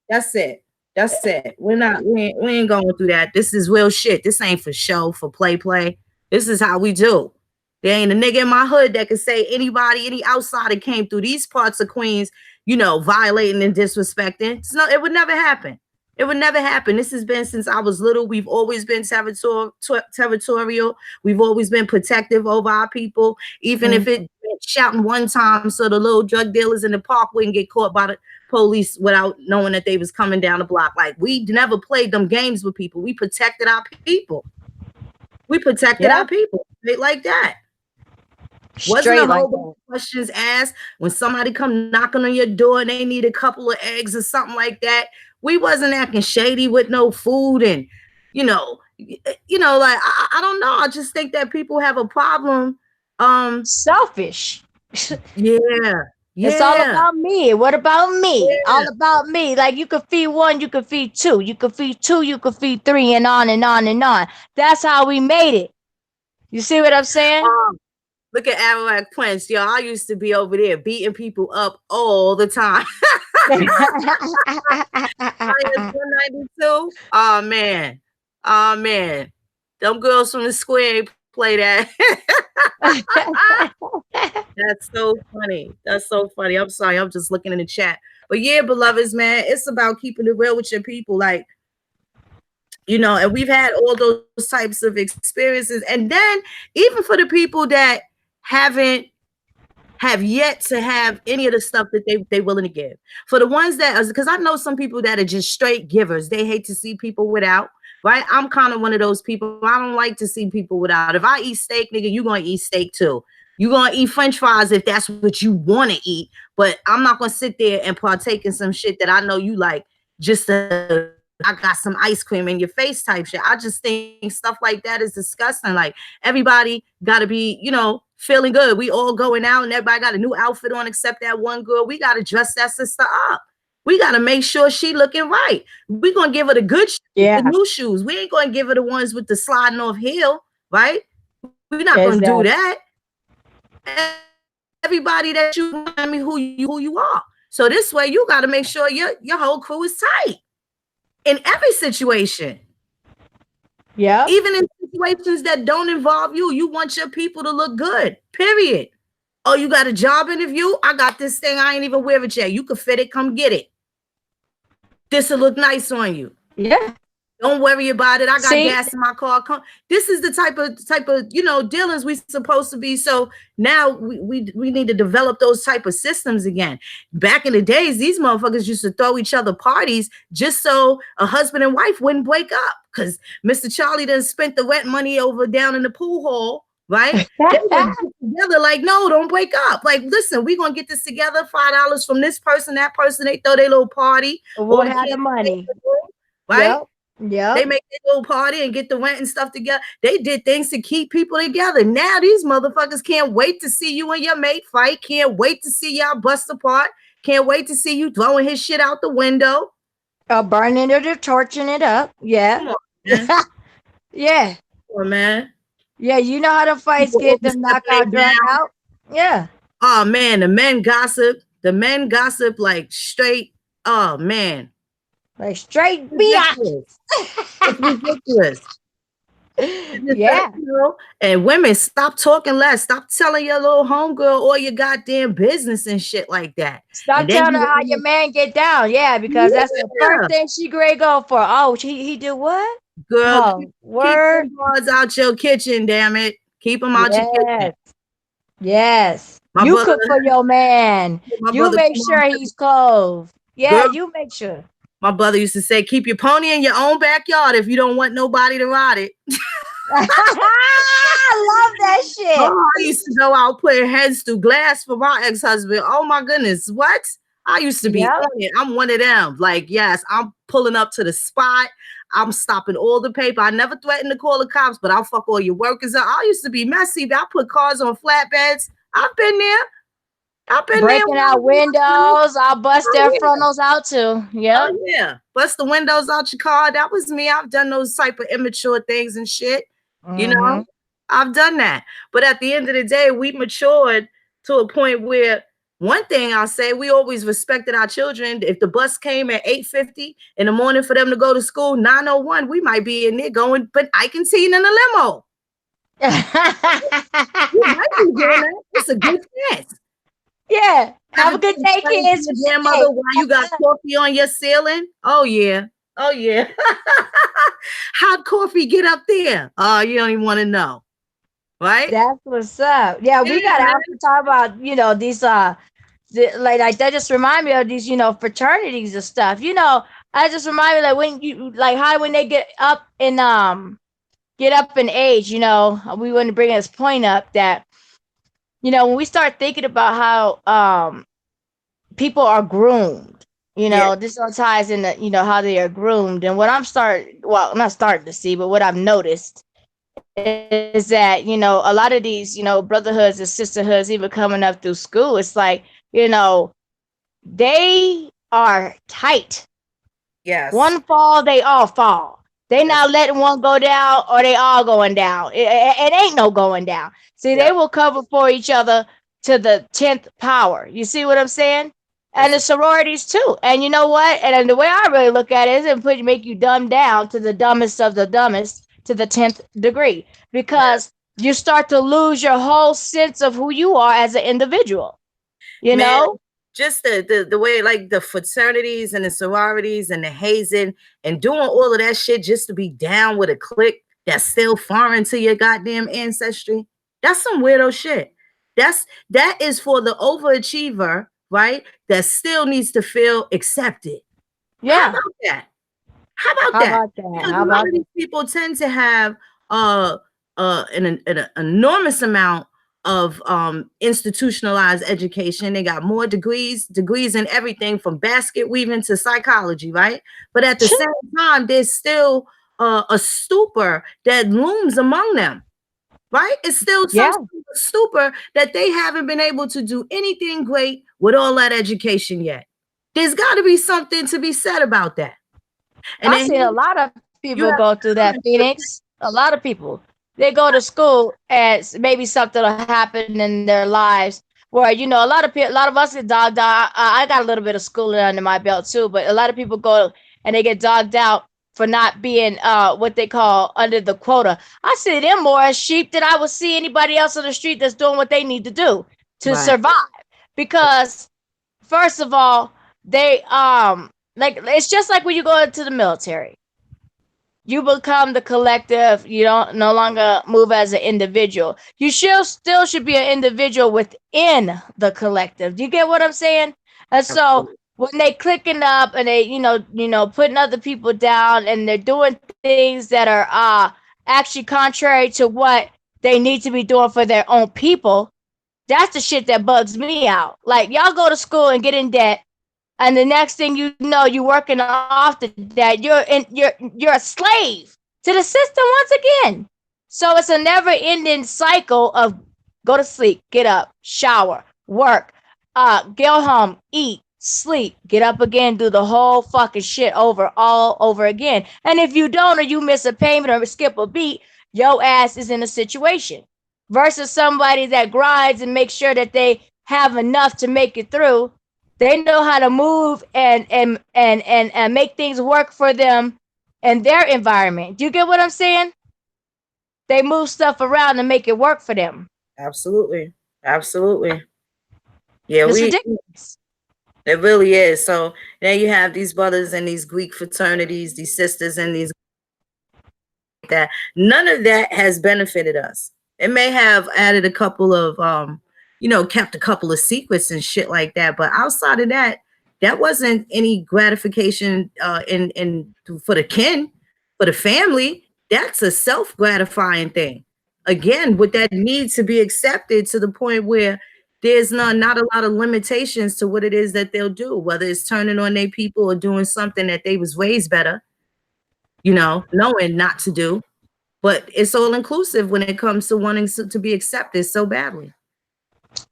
[SPEAKER 1] That's it. That's it. We ain't going through that. This is real shit. This ain't for show, for play. This is how we do. There ain't a nigga in my hood that can say any outsider came through these parts of Queens, violating and disrespecting. It would never happen. It would never happen. This has been since I was little. We've always been territorial. We've always been protective over our people, even if it meant shouting one time so the little drug dealers in the park wouldn't get caught by the police without knowing that they was coming down the block. Like, we never played them games with people. We protected our people. We protected
[SPEAKER 2] Yeah,
[SPEAKER 1] our people. Like that. Wasn't a
[SPEAKER 2] straight like
[SPEAKER 1] whole bunch
[SPEAKER 2] that.
[SPEAKER 1] of questions asked when somebody come knocking on your door and they need a couple of eggs or something like that. We wasn't acting shady with no food and like I don't know. I just think that people have a problem.
[SPEAKER 2] Selfish.
[SPEAKER 1] Yeah,
[SPEAKER 2] It's all
[SPEAKER 1] yeah,
[SPEAKER 2] about me. What about me?
[SPEAKER 1] yeah.
[SPEAKER 2] All about me. Like you could feed one, you could feed two, you could feed two, you could feed three, and on and on and on. That's how we made it. You see what I'm saying?
[SPEAKER 1] Look at Avalanche Prince, yo. I used to be over there beating people up all the time. Science 192. Oh man. Oh man. Them girls from the square play that. That's so funny. That's so funny. I'm sorry. I'm just looking in the chat. But yeah, beloveds, man, it's about keeping it real with your people. Like, and we've had all those types of experiences. And then even for the people that have yet to have any of the stuff that they willing to give. For the ones that, because I know some people that are just straight givers. They hate to see people without, right? I'm kind of one of those people. I don't like to see people without. If I eat steak, nigga, you going to eat steak too. You going to eat french fries if that's what you want to eat. But I'm not going to sit there and partake in some shit that I know you like just to, I got some ice cream in your face type shit. I just think stuff like that is disgusting. Like, everybody got to be, feeling good. We all going out and everybody got a new outfit on except that one girl. We got to dress that sister up. We got to make sure she looking right. We're going to give her the good shoes, the
[SPEAKER 2] Yeah,
[SPEAKER 1] new shoes. We ain't going to give her the ones with the sliding off heel, right? We're not going to do
[SPEAKER 2] exactly.
[SPEAKER 1] that. Everybody that you remind me who you are. So this way you got to make sure your whole crew is tight in every situation.
[SPEAKER 2] Yep.
[SPEAKER 1] Even in situations that don't involve you, you want your people to look good, period. Oh, you got a job interview? I got this thing. I ain't even wear it yet. You can fit it. Come get it. This will look nice on you.
[SPEAKER 2] Yeah.
[SPEAKER 1] Don't worry about it. I got
[SPEAKER 2] See,
[SPEAKER 1] gas in my car. This is the type of dealings we supposed to be. So now we need to develop those type of systems again. Back in the days, these motherfuckers used to throw each other parties just so a husband and wife wouldn't break up because Mr. Charlie done spent the rent money over down in the pool hall, right? They would get together like, no, don't break up. Like, listen, we're gonna get this together. $5 from this person, that person. They throw their little party.
[SPEAKER 2] we'll have the money.
[SPEAKER 1] Right?
[SPEAKER 2] Yep.
[SPEAKER 1] They make their little party and get the rent and stuff together. They did things to keep people together. Now these motherfuckers can't wait to see you and your mate fight. Can't wait to see y'all bust apart. Can't wait to see you throwing his shit out the window.
[SPEAKER 2] Burning it or torching it up. Yeah.
[SPEAKER 1] Come on, man.
[SPEAKER 2] Yeah.
[SPEAKER 1] Come on, man.
[SPEAKER 2] Yeah, you know how the fights get them knockout, drag out. Yeah.
[SPEAKER 1] Oh man, the men gossip. The men gossip like straight. Oh man.
[SPEAKER 2] Like straight BS.
[SPEAKER 1] It's ridiculous.
[SPEAKER 2] Yeah.
[SPEAKER 1] And women, stop talking less. Stop telling your little homegirl all your goddamn business and shit like that.
[SPEAKER 2] Stop telling her how your man get down. Yeah, because that's the first thing she great go for. Oh, he do what?
[SPEAKER 1] Girl,
[SPEAKER 2] word.
[SPEAKER 1] Keep them boys out your kitchen, damn it. Keep them out your kitchen.
[SPEAKER 2] Yes. You cook for your man. You make sure he's clothed. Yeah, girl, you make sure.
[SPEAKER 1] My brother used to say, keep your pony in your own backyard if you don't want nobody to ride it.
[SPEAKER 2] I love that shit.
[SPEAKER 1] Oh, I used to go out putting heads through glass for my ex-husband. Oh my goodness, what? I used to be on it. I'm one of them. Like, yes, I'm pulling up to the spot. I'm stopping all the paper. I never threatened to call the cops, but I'll fuck all your workers up. I used to be messy. I put cars on flatbeds. I've been there.
[SPEAKER 2] Breaking out windows. I'll bust their frontals out too. Yeah.
[SPEAKER 1] Oh, yeah. Bust the windows out your car. That was me. I've done those type of immature things and shit. You know, I've done that. But at the end of the day, we matured to a point where one thing I'll say, we always respected our children. If the bus came at 8:50 in the morning for them to go to school, 9:01, we might be in there going, but I can see it in a limo. You might be doing that. It's a good chance.
[SPEAKER 2] Yeah. Have a good day, kids.
[SPEAKER 1] Grandmother, while you got coffee on your ceiling? Oh, yeah. Oh, yeah. How'd coffee get up there? Oh, you don't even want to know. Right?
[SPEAKER 2] That's what's up. Yeah, we got to talk about, these, like that just remind me of these, fraternities and stuff. I just remind me, like, when you, like, how when they get up in age, we want to bring this point up that, when we start thinking about how people are groomed, this all ties into, how they are groomed. And what I'm not starting to see, but what I've noticed is that, a lot of these, brotherhoods and sisterhoods, even coming up through school, it's like, they are tight.
[SPEAKER 1] Yes.
[SPEAKER 2] One fall, they all fall. They not letting one go down or they all going down. It ain't no going down. See, they will cover for each other to the 10th power. You see what I'm saying? And the sororities too. And you know what? And the way I really look at it is it make you dumb down to the dumbest of the dumbest to the 10th degree, because you start to lose your whole sense of who you are as an individual. You know?
[SPEAKER 1] Just the way, like the fraternities and the sororities and the hazing and doing all of that shit just to be down with a clique that's still foreign to your goddamn ancestry. That's some weirdo shit. That is for the overachiever, right? That still needs to feel accepted.
[SPEAKER 2] Yeah.
[SPEAKER 1] How about that? How about that? A lot of these people tend to have an enormous amount of institutionalized education. They got more degrees in everything from basket weaving to psychology, right? But at the same time, there's still a stupor that looms among them, right? It's still some stupor that they haven't been able to do anything great with all that education yet. There's got to be something to be said about that.
[SPEAKER 2] And I see a lot of people go through that, Phoenix. A lot of people. They go to school and maybe something will happen in their lives where, a lot of us get dogged out. I got a little bit of schooling under my belt too, but a lot of people go and they get dogged out for not being what they call under the quota. I see them more as sheep than I would see anybody else on the street that's doing what they need to do to survive. Because first of all, they like it's just like when you go into the military. you become the collective. You don't no longer move as an individual. You still should be an individual within the collective. Do you get what I'm saying? And so
[SPEAKER 1] Absolutely.
[SPEAKER 2] when they clicking up and they, putting other people down and they're doing things that are actually contrary to what they need to be doing for their own people, that's the shit that bugs me out. Like, y'all go to school and get in debt, and the next thing you know, you're working off the debt. You're a slave to the system once again. So it's a never-ending cycle of go to sleep, get up, shower, work, go home, eat, sleep, get up again, do the whole fucking shit all over again. And if you don't, or you miss a payment or skip a beat, your ass is in a situation. Versus somebody that grinds and makes sure that they have enough to make it through. They know how to move and make things work for them and their environment. Do you get what I'm saying? They move stuff around and make it work for them.
[SPEAKER 1] Absolutely. Absolutely. Yeah,
[SPEAKER 2] It's ridiculous.
[SPEAKER 1] It really is. So now you have these brothers and these Greek fraternities, these sisters and these that none of that has benefited us. It may have added a couple of kept a couple of secrets and shit like that, but outside of that, that wasn't any gratification in for the kin, for the family. That's a self-gratifying thing. Again, with that need to be accepted to the point where there's not a lot of limitations to what it is that they'll do, whether it's turning on their people or doing something that they was raised better, knowing not to do. But it's all inclusive when it comes to wanting to be accepted so badly.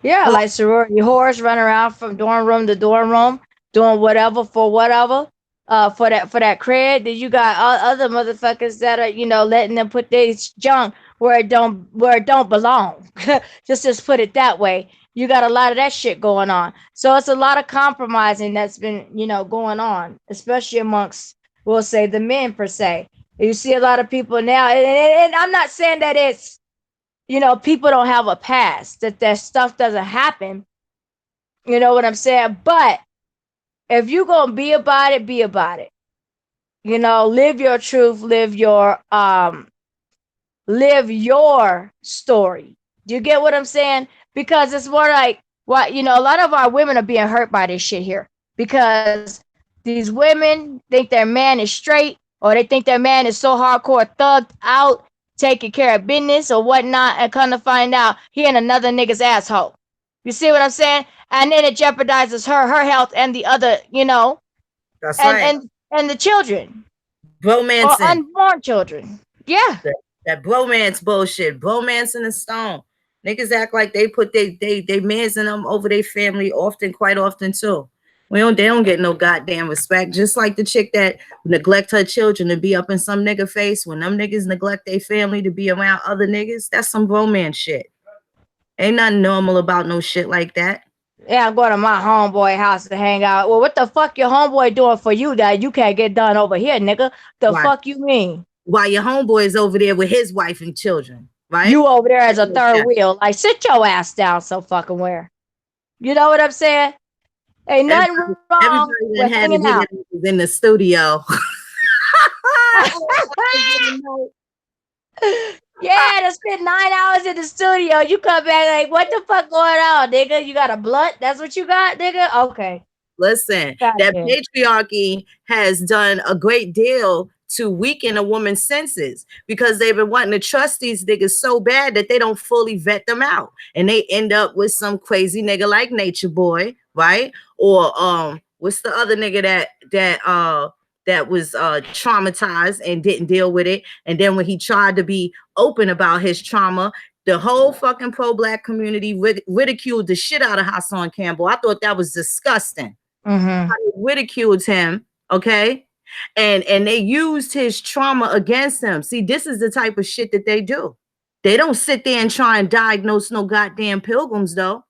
[SPEAKER 2] Yeah, like sorority whores run around from dorm room to dorm room, doing whatever for whatever, for that cred. Then you got other motherfuckers that are, letting them put their junk where it don't belong. just put it that way. You got a lot of that shit going on. So it's a lot of compromising that's been, going on, especially amongst, we'll say, the men per se. You see a lot of people now, and I'm not saying that it's, people don't have a past, that stuff doesn't happen. You know what I'm saying? But if you're going to be about it, be about it. Live your truth, live your story. Do you get what I'm saying? Because it's more like, a lot of our women are being hurt by this shit here because these women think their man is straight, or they think their man is so hardcore thugged out, taking care of business or whatnot, and come to find out he in another nigga's asshole. You see what I'm saying? And then it jeopardizes her health and the other,
[SPEAKER 1] That's right.
[SPEAKER 2] And the children.
[SPEAKER 1] Bromancing.
[SPEAKER 2] Or unborn children. Yeah.
[SPEAKER 1] That bromance bullshit. Bromancing and stone. Niggas act like they put they mans in them over their family quite often too. They don't get no goddamn respect. Just like the chick that neglect her children to be up in some nigga face. When them niggas neglect their family to be around other niggas, that's some bromance shit. Ain't nothing normal about no shit like that.
[SPEAKER 2] Yeah, I'm going to my homeboy house to hang out. Well, what the fuck your homeboy doing for you that you can't get done over here, nigga? The fuck you mean?
[SPEAKER 1] While your homeboy is over there with his wife and children, right?
[SPEAKER 2] You over there as a third wheel. Like, sit your ass down so fucking where. You know what I'm saying? Ain't nothing wrong with hanging out.
[SPEAKER 1] In the studio.
[SPEAKER 2] Yeah, to spend 9 hours in the studio. You come back like, what the fuck going on, nigga? You got a blunt? That's what you got, nigga? Okay.
[SPEAKER 1] Listen, that patriarchy has done a great deal to weaken a woman's senses because they've been wanting to trust these niggas so bad that they don't fully vet them out. And they end up with some crazy nigga like Nature Boy, right? Or what's the other nigga that was traumatized and didn't deal with it. And then when he tried to be open about his trauma, the whole fucking pro-black community ridiculed the shit out of Hassan Campbell. I thought that was disgusting.
[SPEAKER 2] Mm-hmm.
[SPEAKER 1] Ridiculed him, okay? And they used his trauma against him. See, this is the type of shit that they do. They don't sit there and try and diagnose no goddamn pilgrims, though.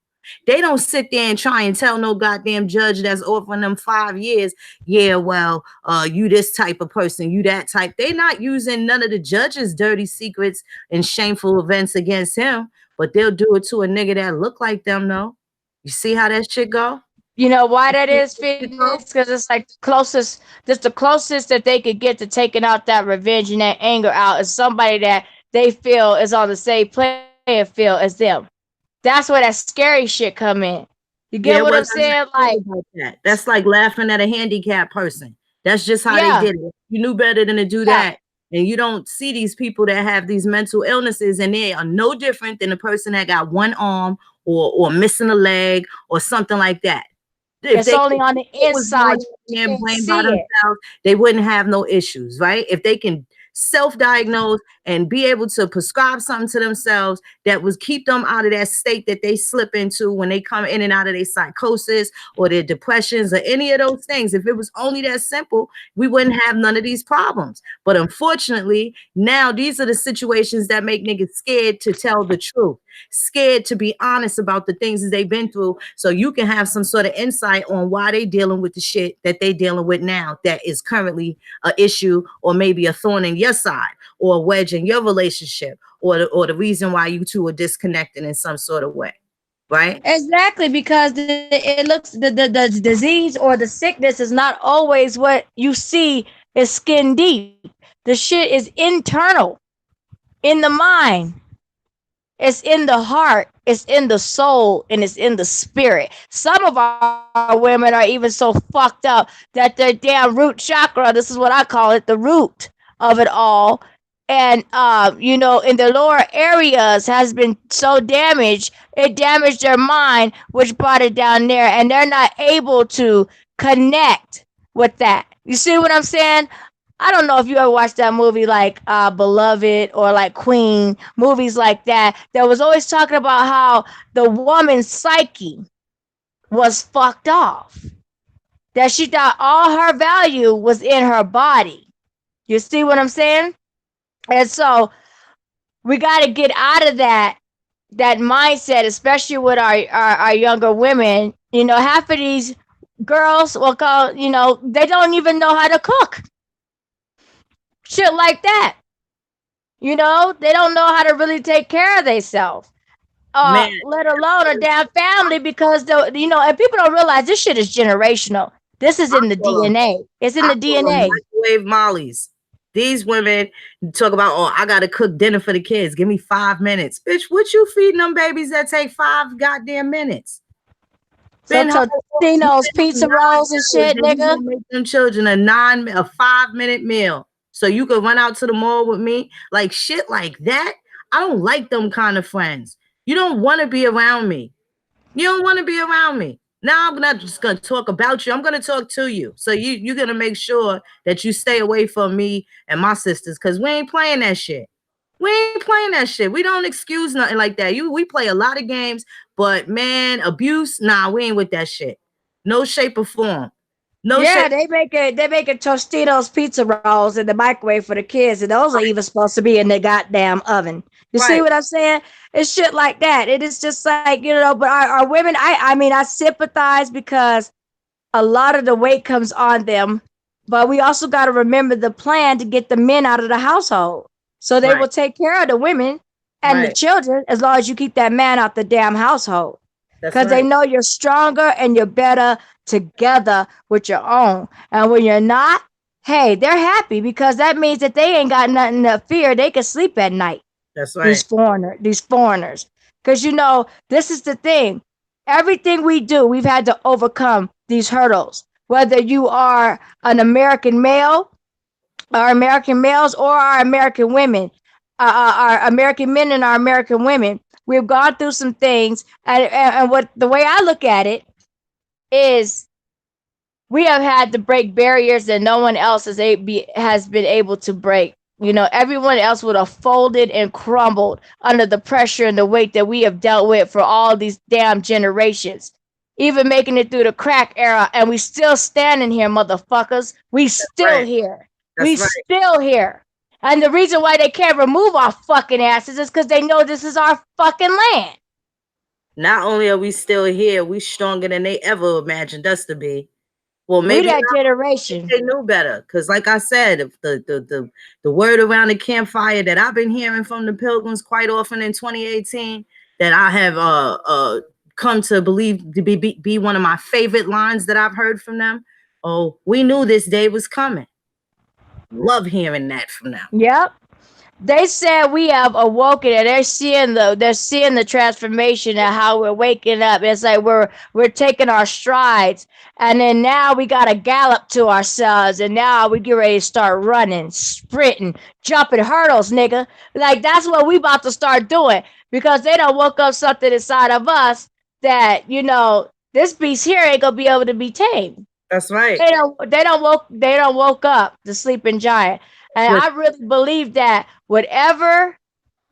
[SPEAKER 1] They don't sit there and try and tell no goddamn judge that's offering them 5 years, yeah, well, you this type of person, you that type. They're not using none of the judge's dirty secrets and shameful events against him, but they'll do it to a nigga that look like them, though. You see how that shit go?
[SPEAKER 2] You know why that is, Phoenix? Because it's like closest, just the closest that they could get to taking out that revenge and that anger out is somebody that they feel is on the same playing field as them. That's where that scary shit come in. You get
[SPEAKER 1] Yeah,
[SPEAKER 2] what
[SPEAKER 1] it
[SPEAKER 2] I'm
[SPEAKER 1] wasn't
[SPEAKER 2] saying?
[SPEAKER 1] nothing
[SPEAKER 2] Like,
[SPEAKER 1] about that. That's like laughing at a handicapped person. That's just how they
[SPEAKER 2] yeah,
[SPEAKER 1] did it. You knew better than to do
[SPEAKER 2] yeah.
[SPEAKER 1] that. And you don't see these people that have these mental illnesses, and they are no different than a person that got one arm or missing a leg or something like that. If
[SPEAKER 2] It's
[SPEAKER 1] they
[SPEAKER 2] only
[SPEAKER 1] if
[SPEAKER 2] on the
[SPEAKER 1] it was going
[SPEAKER 2] inside.
[SPEAKER 1] on
[SPEAKER 2] You
[SPEAKER 1] there and
[SPEAKER 2] can't
[SPEAKER 1] blamed by
[SPEAKER 2] see it.
[SPEAKER 1] themselves, they wouldn't have no issues, right? If they can self-diagnose and be able to prescribe something to themselves that would keep them out of that state that they slip into when they come in and out of their psychosis or their depressions or any of those things. If it was only that simple, we wouldn't have none of these problems. But unfortunately, now these are the situations that make niggas scared to tell the truth, scared to be honest about the things that they've been through, so you can have some sort of insight on why they dealing with the shit that they dealing with now that is currently an issue or maybe a thorn in your side or a wedge in your relationship or the reason why you two are disconnected in some sort of way, right?
[SPEAKER 2] Exactly, because it looks the disease or the sickness is not always what you see is skin deep. The shit is internal, in the mind. It's in the heart, it's in the soul, and it's in the spirit. Some of our women are even so fucked up that their damn root chakra, this is what I call it, the root of it all, and in the lower areas has been so damaged, it damaged their mind, which brought it down there, and they're not able to connect with that. You see what I'm saying? I don't know if you ever watched that movie like Beloved or like Queen, movies like that. That was always talking about how the woman's psyche was fucked off. That she thought all her value was in her body. You see what I'm saying? And so we got to get out of that mindset, especially with our younger women. Half of these girls will call, they don't even know how to cook. Shit like that. They don't know how to really take care of themselves.
[SPEAKER 1] Man,
[SPEAKER 2] Let alone a damn family, because and people don't realize this shit is generational. This is in the DNA. It's in
[SPEAKER 1] I
[SPEAKER 2] the
[SPEAKER 1] call them
[SPEAKER 2] DNA.
[SPEAKER 1] microwave mollies. These women talk about, oh, I gotta cook dinner for the kids. Give me 5 minutes. Bitch, what you feeding them babies that take 5 goddamn minutes?
[SPEAKER 2] Some
[SPEAKER 1] Been home, you
[SPEAKER 2] Tostinos,
[SPEAKER 1] been home
[SPEAKER 2] pizza rolls and
[SPEAKER 1] 9 hours,
[SPEAKER 2] shit,
[SPEAKER 1] then you
[SPEAKER 2] nigga.
[SPEAKER 1] gonna make them children a 5 minute meal. So you could run out to the mall with me. Like shit like that. I don't like them kind of friends. You don't want to be around me. You don't want to be around me. Now I'm not just gonna talk about you. I'm gonna talk to you. So you're gonna make sure that you stay away from me and my sisters, because we ain't playing that shit. We ain't playing that shit. We don't excuse nothing like that. We play a lot of games, but man, abuse, nah, we ain't with that shit. No shape or form. No
[SPEAKER 2] Yeah,
[SPEAKER 1] shape.
[SPEAKER 2] they making Tostitos pizza rolls in the microwave for the kids, and those are even supposed to be in the goddamn oven. You see
[SPEAKER 1] Right.
[SPEAKER 2] what I'm saying? It's shit like that. It is just like, but our women, I mean, I sympathize because a lot of the weight comes on them, but we also got to remember the plan to get the men out of the household. So they
[SPEAKER 1] Right.
[SPEAKER 2] will take care of the women and the
[SPEAKER 1] Right.
[SPEAKER 2] children as long as you keep that man out the damn household.
[SPEAKER 1] That's
[SPEAKER 2] Because they
[SPEAKER 1] right.
[SPEAKER 2] know you're stronger and you're better together with your own. And when you're not, hey, they're happy because that means that they ain't got nothing to fear. They can sleep at night.
[SPEAKER 1] That's
[SPEAKER 2] These
[SPEAKER 1] right.
[SPEAKER 2] foreigners. Because this is the thing. Everything we do, we've had to overcome these hurdles. Whether you are an American male, our American males, or our American women, our American men and our American women, we've gone through some things. And what the way I look at it is, we have had to break barriers that no one else has been able to break. Everyone else would have folded and crumbled under the pressure and the weight that we have dealt with for all these damn generations. Even making it through the crack era, and we still standing here, motherfuckers. We
[SPEAKER 1] That's
[SPEAKER 2] still
[SPEAKER 1] right.
[SPEAKER 2] here. We
[SPEAKER 1] That's right.
[SPEAKER 2] still here. And the reason why they can't remove our fucking asses is because they know this is our fucking land.
[SPEAKER 1] Not only are we still here, we stronger than they ever imagined us to be. Well,
[SPEAKER 2] We
[SPEAKER 1] maybe
[SPEAKER 2] that
[SPEAKER 1] not.
[SPEAKER 2] generation.
[SPEAKER 1] They knew better, because like I said, the word around the campfire that I've been hearing from the pilgrims quite often in 2018, that I have come to believe to be one of my favorite lines that I've heard from them. Oh, we knew this day was coming. Love hearing that from them.
[SPEAKER 2] Yep. They said we have awoken, and they're seeing the transformation and how we're waking up. It's like we're taking our strides, and then now we got to gallop to ourselves, and now we get ready to start running, sprinting, jumping hurdles, nigga. Like that's what we about to start doing, because they don't woke up something inside of us that this beast here ain't gonna be able to be tamed.
[SPEAKER 1] That's right.
[SPEAKER 2] They don't woke up the sleeping giant. And I really believe that whatever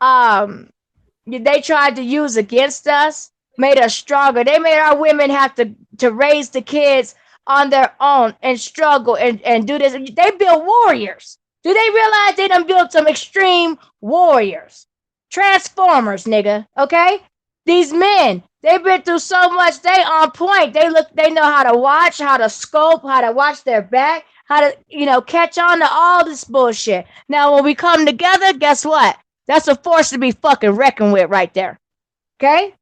[SPEAKER 2] they tried to use against us made us stronger. They made our women have to raise the kids on their own and struggle and do this. They built warriors. Do they realize they done built some extreme warriors? Transformers, nigga. Okay? These men, they've been through so much. They on point. They know how to watch, how to scope, how to watch their back, how to, catch on to all this bullshit. Now, when we come together, guess what? That's a force to be fucking reckoned with right there. Okay?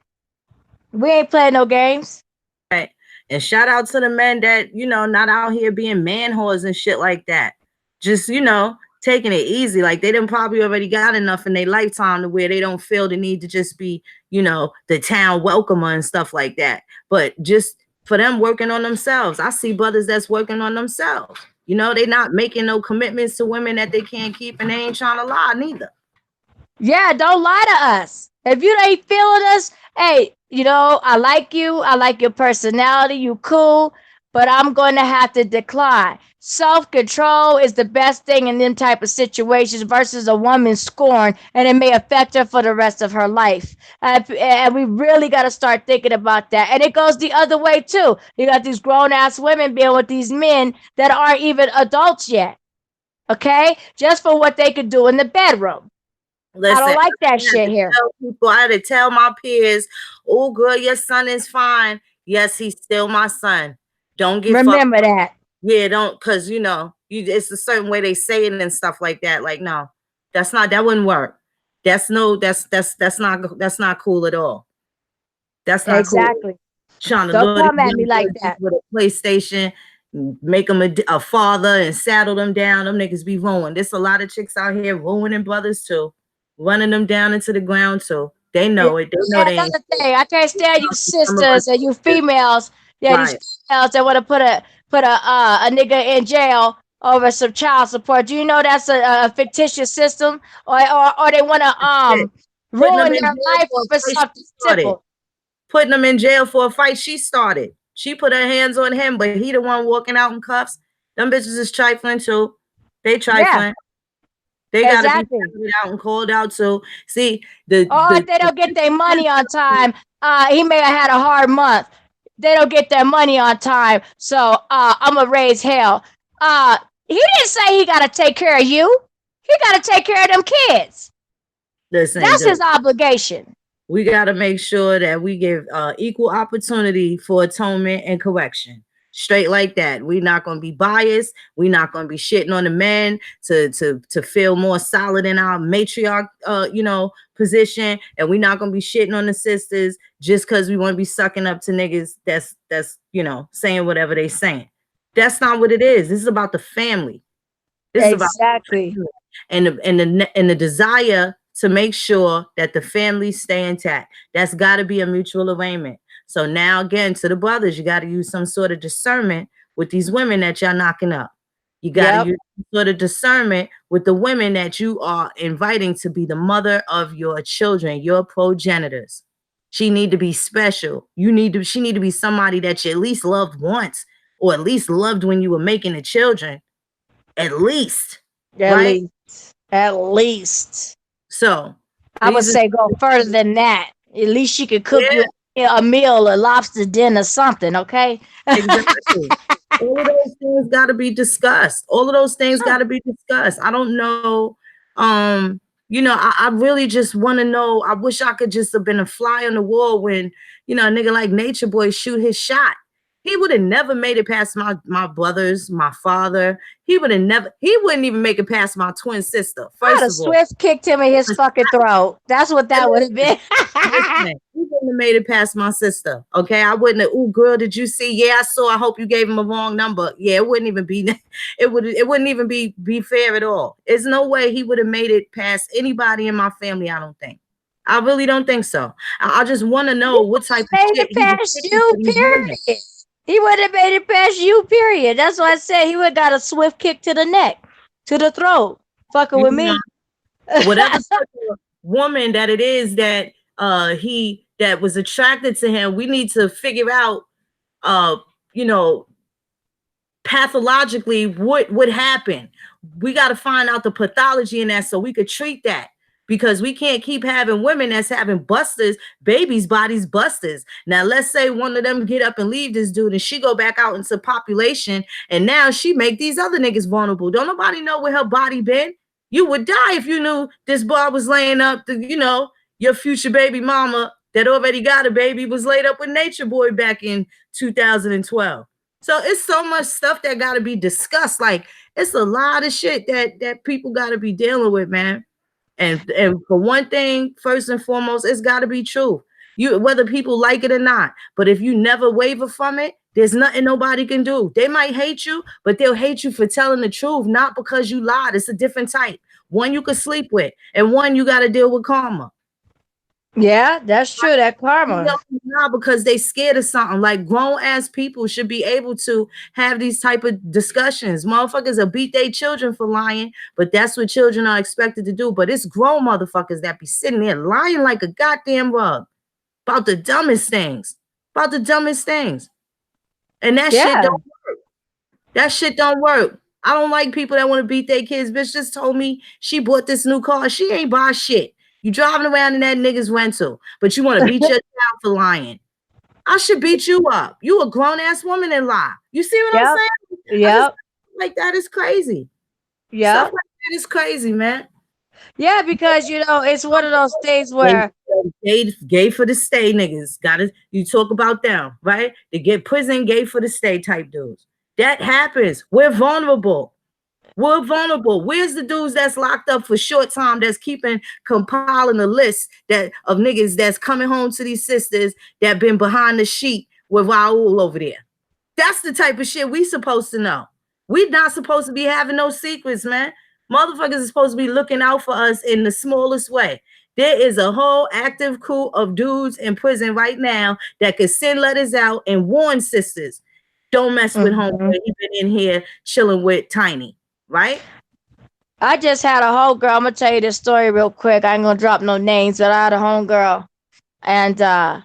[SPEAKER 2] We ain't playing no games.
[SPEAKER 1] Right. And shout out to the men that, not out here being man whores and shit like that. Just, taking it easy. Like they done probably already got enough in their lifetime to where they don't feel the need to just be, the town welcomer and stuff like that. But just for them working on themselves. I see brothers that's working on themselves. They not making no commitments to women that they can't keep, and they ain't trying to lie neither.
[SPEAKER 2] Yeah, don't lie to us. If you ain't feeling us, hey, I like you. I like your personality. You cool, but I'm going to have to decline. Self-control is the best thing in them type of situations versus a woman scorn, and it may affect her for the rest of her life. And we really got to start thinking about that. And it goes the other way too. You got these grown-ass women being with these men that aren't even adults yet. Okay? Just for what they could do in the bedroom. Listen, I don't like that shit here.
[SPEAKER 1] I had to tell my peers, oh, girl, your son is fine. Yes, he's still my son. Don't get
[SPEAKER 2] remember that.
[SPEAKER 1] Yeah, don't, because it's a certain way they say it and stuff like that. Like, no, that wouldn't work. That's not cool at all. That's not
[SPEAKER 2] exactly.
[SPEAKER 1] Cool. Trying to
[SPEAKER 2] don't come at me like that
[SPEAKER 1] with a PlayStation, make them a father and saddle them down. Them niggas be ruined. There's a lot of chicks out here ruining brothers too, running them down into the ground too. They know it. They know they.
[SPEAKER 2] Another thing, I can't stand you sisters and you females. Yeah, right. These females that want to put a nigga in jail over some child support. Do you know that's a fictitious system, or they want to ruin their life for something simple?
[SPEAKER 1] Putting them in jail for a fight she started. She put her hands on him, but he the one walking out in cuffs. Them bitches is trifling too. They trifling. Yeah. They gotta be out and called out too. See
[SPEAKER 2] if they don't get their money on time, he may have had a hard month. They don't get their money on time, so I'm gonna raise hell. He didn't say he gotta take care of you. He gotta take care of them kids.
[SPEAKER 1] Listen,
[SPEAKER 2] that's his obligation.
[SPEAKER 1] We gotta make sure that we give equal opportunity for atonement and correction. Straight like that. We're not gonna be biased. We're not gonna be shitting on the men to feel more solid in our matriarch position, and we're not gonna be shitting on the sisters just because we want to be sucking up to niggas that's saying whatever they saying. That's not what it is. This is about the family. This is about the family. And the desire to make sure that the families stay intact. That's got to be a mutual arrangement. So now, again, to the brothers, you got to use some sort of discernment with these women that y'all knocking up. You got to use some sort of discernment with the women that you are inviting to be the mother of your children, your progenitors. She need to be special. She need to be somebody that you at least loved once, or at least loved when you were making the children. At least. Right?
[SPEAKER 2] At least.
[SPEAKER 1] So
[SPEAKER 2] I would say go further than that. At least she could cook you a meal, a lobster dinner, something, okay?
[SPEAKER 1] Exactly. All of those things got to be discussed. I don't know. I really just want to know. I wish I could just have been a fly on the wall when, a nigga like Nature Boy shoot his shot. He would have never made it past my brothers, my father. He wouldn't even make it past my twin sister. First of all,
[SPEAKER 2] Swift kicked him in his fucking throat. That's what that would have been.
[SPEAKER 1] He would wouldn't have made it past my sister. Okay, I wouldn't have. Oh, girl, did you see? Yeah, I saw. I hope you gave him a wrong number. Yeah, it wouldn't even be. It wouldn't even be fair at all. There's no way he would have made it past anybody in my family. I don't think. I really don't think so. I just want to know what type of shit he was
[SPEAKER 2] past
[SPEAKER 1] thinking
[SPEAKER 2] you,
[SPEAKER 1] for these women.
[SPEAKER 2] period. He would have made it past you, period. That's why I said he would have got a swift kick to the neck, to the throat, fucking with me.
[SPEAKER 1] Whatever type of woman that it is that he that was attracted to him, we need to figure out you know, pathologically what would happen. We got to find out the pathology in that so we could treat that, because we can't keep having women that's having busters, babies bodies busters. Now let's say one of them get up and leave this dude and she go back out into population and now she make these other niggas vulnerable. Don't nobody know where her body been. You would die if you knew this boy was laying up to, your future baby mama that already got a baby was laid up with Nature Boy back in 2012. So it's so much stuff that got to be discussed. Like, it's a lot of shit that people got to be dealing with, man. And for one thing, first and foremost, it's got to be true. You, whether people like it or not. But if you never waver from it, there's nothing nobody can do. They might hate you, but they'll hate you for telling the truth, not because you lied. It's a different type. One you could sleep with, and one you got to deal with karma.
[SPEAKER 2] Yeah, that's true. That karma.
[SPEAKER 1] Not because they scared of something. Like, grown ass people should be able to have these type of discussions. Motherfuckers will beat their children for lying, but that's what children are expected to do. But it's grown motherfuckers that be sitting there lying like a goddamn rug about the dumbest things. About the dumbest things. And that shit don't work. That shit don't work. I don't like people that want to beat their kids. Bitch just told me she bought this new car. She ain't buy shit. You driving around in that nigga's rental, but you want to beat your child for lying. I should beat you up. You a grown ass woman and lie. You see what I'm saying?
[SPEAKER 2] Yep.
[SPEAKER 1] Like, that is crazy.
[SPEAKER 2] Yeah.
[SPEAKER 1] Stuff like that is crazy, man.
[SPEAKER 2] Yeah, because it's one of those things where
[SPEAKER 1] gay for the stay niggas. You talk about them, right? They get prison gay for the stay type dudes. That happens. We're vulnerable. We're vulnerable. Where's the dudes that's locked up for short time that's compiling a list of niggas that's coming home to these sisters that been behind the sheet with Raul over there? That's the type of shit we supposed to know. We not supposed to be having no secrets, man. Motherfuckers are supposed to be looking out for us in the smallest way. There is a whole active crew of dudes in prison right now that could send letters out and warn sisters, don't mess with homeboy. He been in here chilling with Tiny. Right?
[SPEAKER 2] I just had a homegirl. I'm gonna tell you this story real quick. I ain't gonna drop no names, but I had a homegirl, and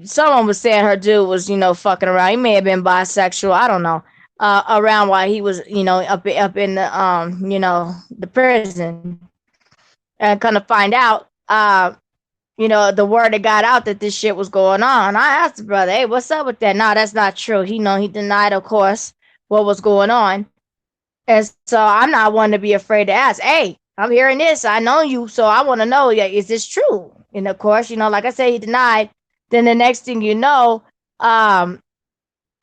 [SPEAKER 2] someone was saying her dude was, fucking around. He may have been bisexual. I don't know. Around while he was, up in the the prison, and kind of find out, the word that got out that this shit was going on. I asked the brother, "Hey, what's up with that?" No, that's not true. He denied, of course, what was going on. And so I'm not one to be afraid to ask, hey, I'm hearing this. I know you. So I want to know, is this true? And of course, like I said, he denied. Then the next thing you know,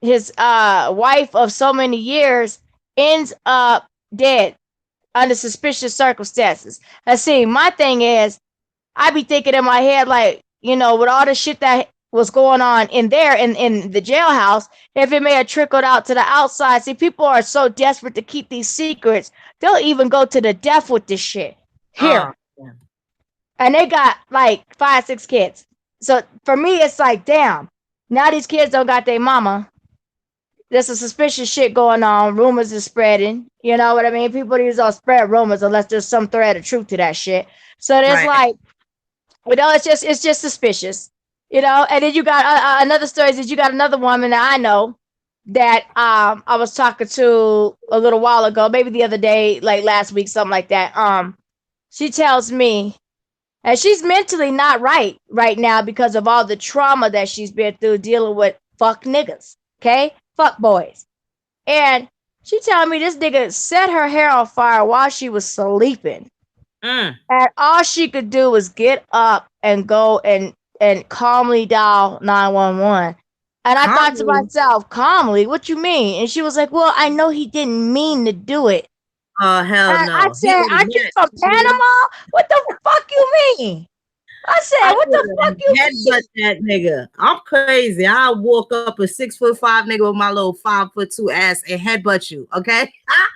[SPEAKER 2] his wife of so many years ends up dead under suspicious circumstances. Let's see, my thing is, I be thinking in my head, like, with all the shit that was going on in there in the jailhouse, if it may have trickled out to the outside. See, people are so desperate to keep these secrets, they'll even go to the death with this shit here. And they got like 5, 6 kids. So for me, it's like, damn, now these kids don't got their mama. There's some suspicious shit going on. Rumors are spreading. You know what I mean? People use all spread rumors unless there's some thread of truth to that shit. So there's like, it's just suspicious. And then you got another story is that you got another woman that I know that I was talking to a little while ago, maybe the other day, like last week, something like that. She tells me, and she's mentally not right now because of all the trauma that she's been through dealing with fuck niggas, okay? Fuck boys. And she telling me this nigga set her hair on fire while she was sleeping. And all she could do was get up and go and calmly dial 911. And I thought to myself, calmly, what you mean? And she was like, well, I know he didn't mean to do it.
[SPEAKER 1] Oh, hell no.
[SPEAKER 2] I said, aren't you from Panama? What the fuck you mean? I said,
[SPEAKER 1] I
[SPEAKER 2] what the fuck
[SPEAKER 1] would
[SPEAKER 2] you
[SPEAKER 1] headbutt that nigga. I'm crazy. I'll walk up a 6'5" nigga with my little 5'2" ass and headbutt you. Okay.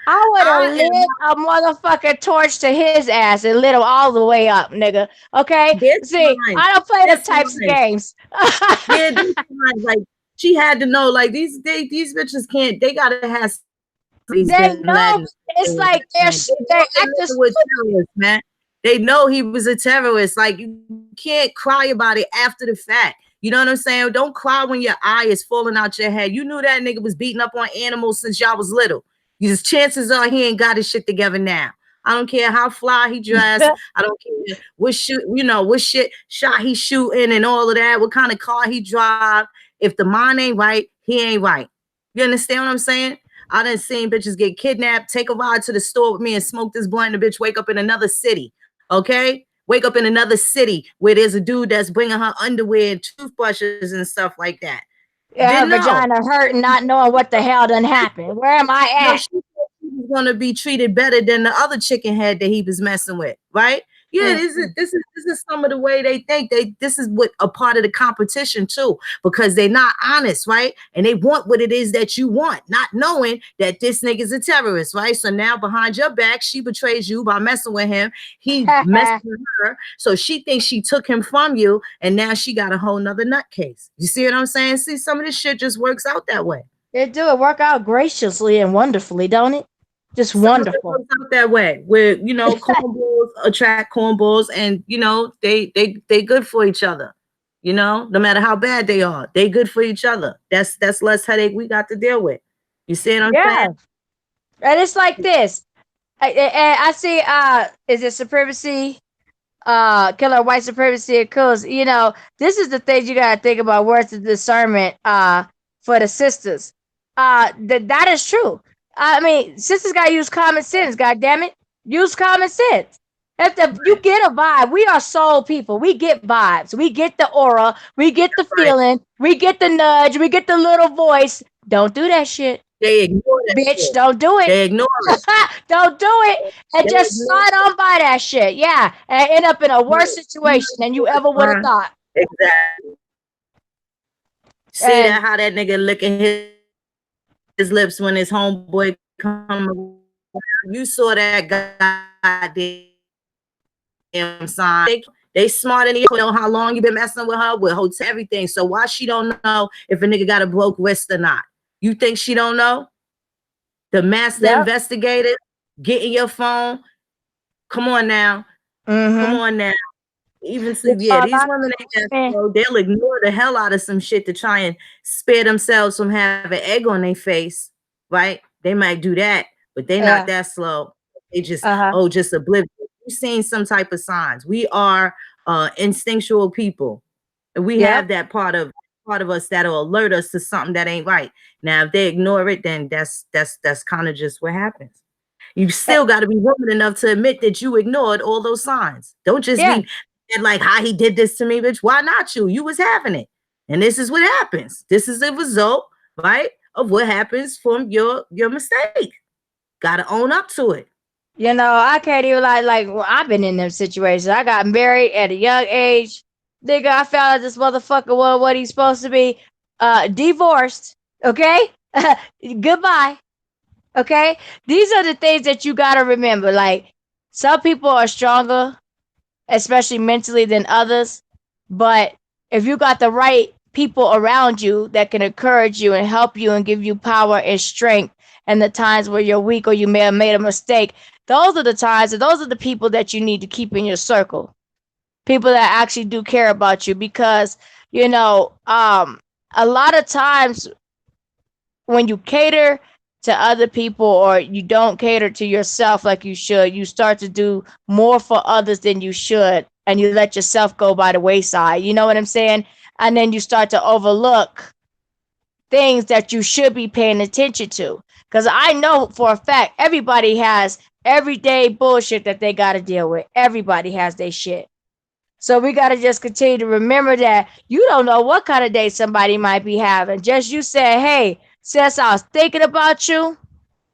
[SPEAKER 2] I would have
[SPEAKER 1] I am
[SPEAKER 2] lit a motherfucking torch to his ass and lit him all the way up, nigga. Okay?
[SPEAKER 1] this
[SPEAKER 2] See,
[SPEAKER 1] line.
[SPEAKER 2] I don't play them
[SPEAKER 1] This
[SPEAKER 2] types of
[SPEAKER 1] line.
[SPEAKER 2] games.
[SPEAKER 1] Yeah, this line. Like she had to know. Like these bitches can't. They gotta have these
[SPEAKER 2] They
[SPEAKER 1] bin
[SPEAKER 2] know.
[SPEAKER 1] Laden.
[SPEAKER 2] It's like
[SPEAKER 1] Man. They
[SPEAKER 2] they're
[SPEAKER 1] know they're
[SPEAKER 2] acting
[SPEAKER 1] living with terrorists, man. They know he was a terrorist. Like you can't cry about it after the fact. You know what I'm saying? Don't cry when your eye is falling out your head. You knew that nigga was beating up on animals since y'all was little. His chances are he ain't got his shit together now. I don't care how fly he dressed. I don't care what shoot, what shit shot he shooting and all of that, what kind of car he drive. If the mind ain't right, he ain't right. You understand what I'm saying? I done seen bitches get kidnapped, take a ride to the store with me and smoke this blunt, and the bitch wake up in another city. Okay? Wake up in another city where there's a dude that's bringing her underwear and toothbrushes and stuff like that.
[SPEAKER 2] Yeah, her
[SPEAKER 1] Didn't know.
[SPEAKER 2] vagina hurting, not knowing what the hell done happened. Where am I
[SPEAKER 1] No,
[SPEAKER 2] at?
[SPEAKER 1] she thought she was gonna be treated better than the other chicken head that he was messing with, right? Yeah, this is some of the way they think. This is what a part of the competition too, because they're not honest, right? And they want what it is that you want, not knowing that this nigga's a terrorist, right? So now behind your back, she betrays you by messing with him. He messed with her, so she thinks she took him from you, and now she got a whole nother nutcase. You see what I'm saying? See, some of this shit just works out that way.
[SPEAKER 2] It do it work out graciously and wonderfully, don't it? Just
[SPEAKER 1] Some of it
[SPEAKER 2] wonderful.
[SPEAKER 1] works out that way, where cornballs attract cornballs, and they good for each other. No matter how bad they are, they good for each other. That's less headache we got to deal with. You see what I'm
[SPEAKER 2] Yeah.
[SPEAKER 1] saying?
[SPEAKER 2] And it's like this. I see is it supremacy? Killer white supremacy occurs. This is the things you gotta think about. Where's the discernment for the sisters? That is true. I mean, sisters gotta use common sense. God damn it, use common sense. You get a vibe, we are soul people. We get vibes. We get the aura. We get the feeling. We get the nudge. We get the little voice. Don't do that shit.
[SPEAKER 1] They ignore that
[SPEAKER 2] Bitch,
[SPEAKER 1] shit.
[SPEAKER 2] don't do it.
[SPEAKER 1] They ignore it.
[SPEAKER 2] Don't do it. And just slide on by that shit. Yeah. And end up in a worse situation than you ever would have thought.
[SPEAKER 1] Exactly. See that how that nigga licking his lips when his homeboy come. You saw that goddamn sign. They smart and they know how long you been messing with her, with hotel, everything. So why she don't know if a nigga got a broke wrist or not? You think she don't know? The master investigator, get in your phone. Come on now. Come on now. Even so, these women they'll ignore the hell out of some shit to try and spare themselves from having egg on their face, right? They might do that, but they not that slow. They just just oblivious. You've seen some type of signs. We are instinctual people, and we have that part of us that'll alert us to something that ain't right. Now, if they ignore it, then that's kind of just what happens. You still got to be woman enough to admit that you ignored all those signs. Don't just be like, how he did this to me, bitch. Why not you? You was having it. And this is what happens. This is the result, right, of what happens from your mistake. Got to own up to it.
[SPEAKER 2] I can't even I've been in them situations. I got married at a young age. Nigga, I found out this motherfucker was what he's supposed to be. Divorced. Okay? Goodbye. Okay? These are the things that you got to remember. Like, some people are stronger, especially mentally, than others. But if you got the right people around you that can encourage you and help you and give you power and strength, and the times where you're weak or you may have made a mistake, those are the times and those are the people that you need to keep in your circle. People that actually do care about you, because, a lot of times when you cater to other people or you don't cater to yourself like you should, you start to do more for others than you should, and you let yourself go by the wayside. You know what I'm saying? And then you start to overlook things that you should be paying attention to. Because I know for a fact, everybody has everyday bullshit that they got to deal with. Everybody has their shit. So we got to just continue to remember that you don't know what kind of day somebody might be having. Just you say, hey, since I was thinking about you,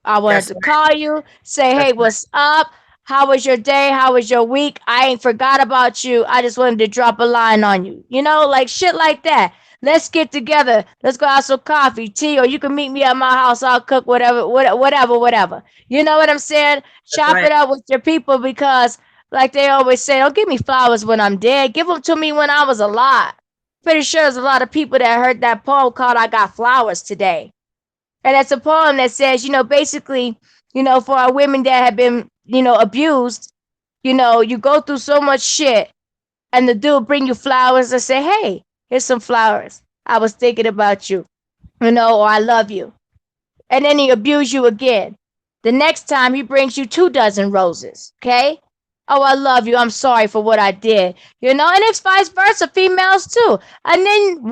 [SPEAKER 2] I wanted to call you, say, hey, what's up? How was your day? How was your week? I ain't forgot about you. I just wanted to drop a line on you. You know, like shit like that. Let's get together. Let's go have some coffee, tea, or you can meet me at my house. I'll cook whatever, whatever. You know what I'm saying?
[SPEAKER 1] That's
[SPEAKER 2] Chop
[SPEAKER 1] right.
[SPEAKER 2] it up with your people because, like they always say, don't give me flowers when I'm dead. Give them to me when I was alive. Pretty sure there's a lot of people that heard that poem called I Got Flowers Today. And it's a poem that says, basically, for our women that have been, abused, you go through so much shit and the dude bring you flowers and say, hey, here's some flowers. I was thinking about you, or I love you. And then he abuse you again. The next time he brings you 2 dozen roses. Okay. Oh, I love you. I'm sorry for what I did. And it's vice versa, females too. And then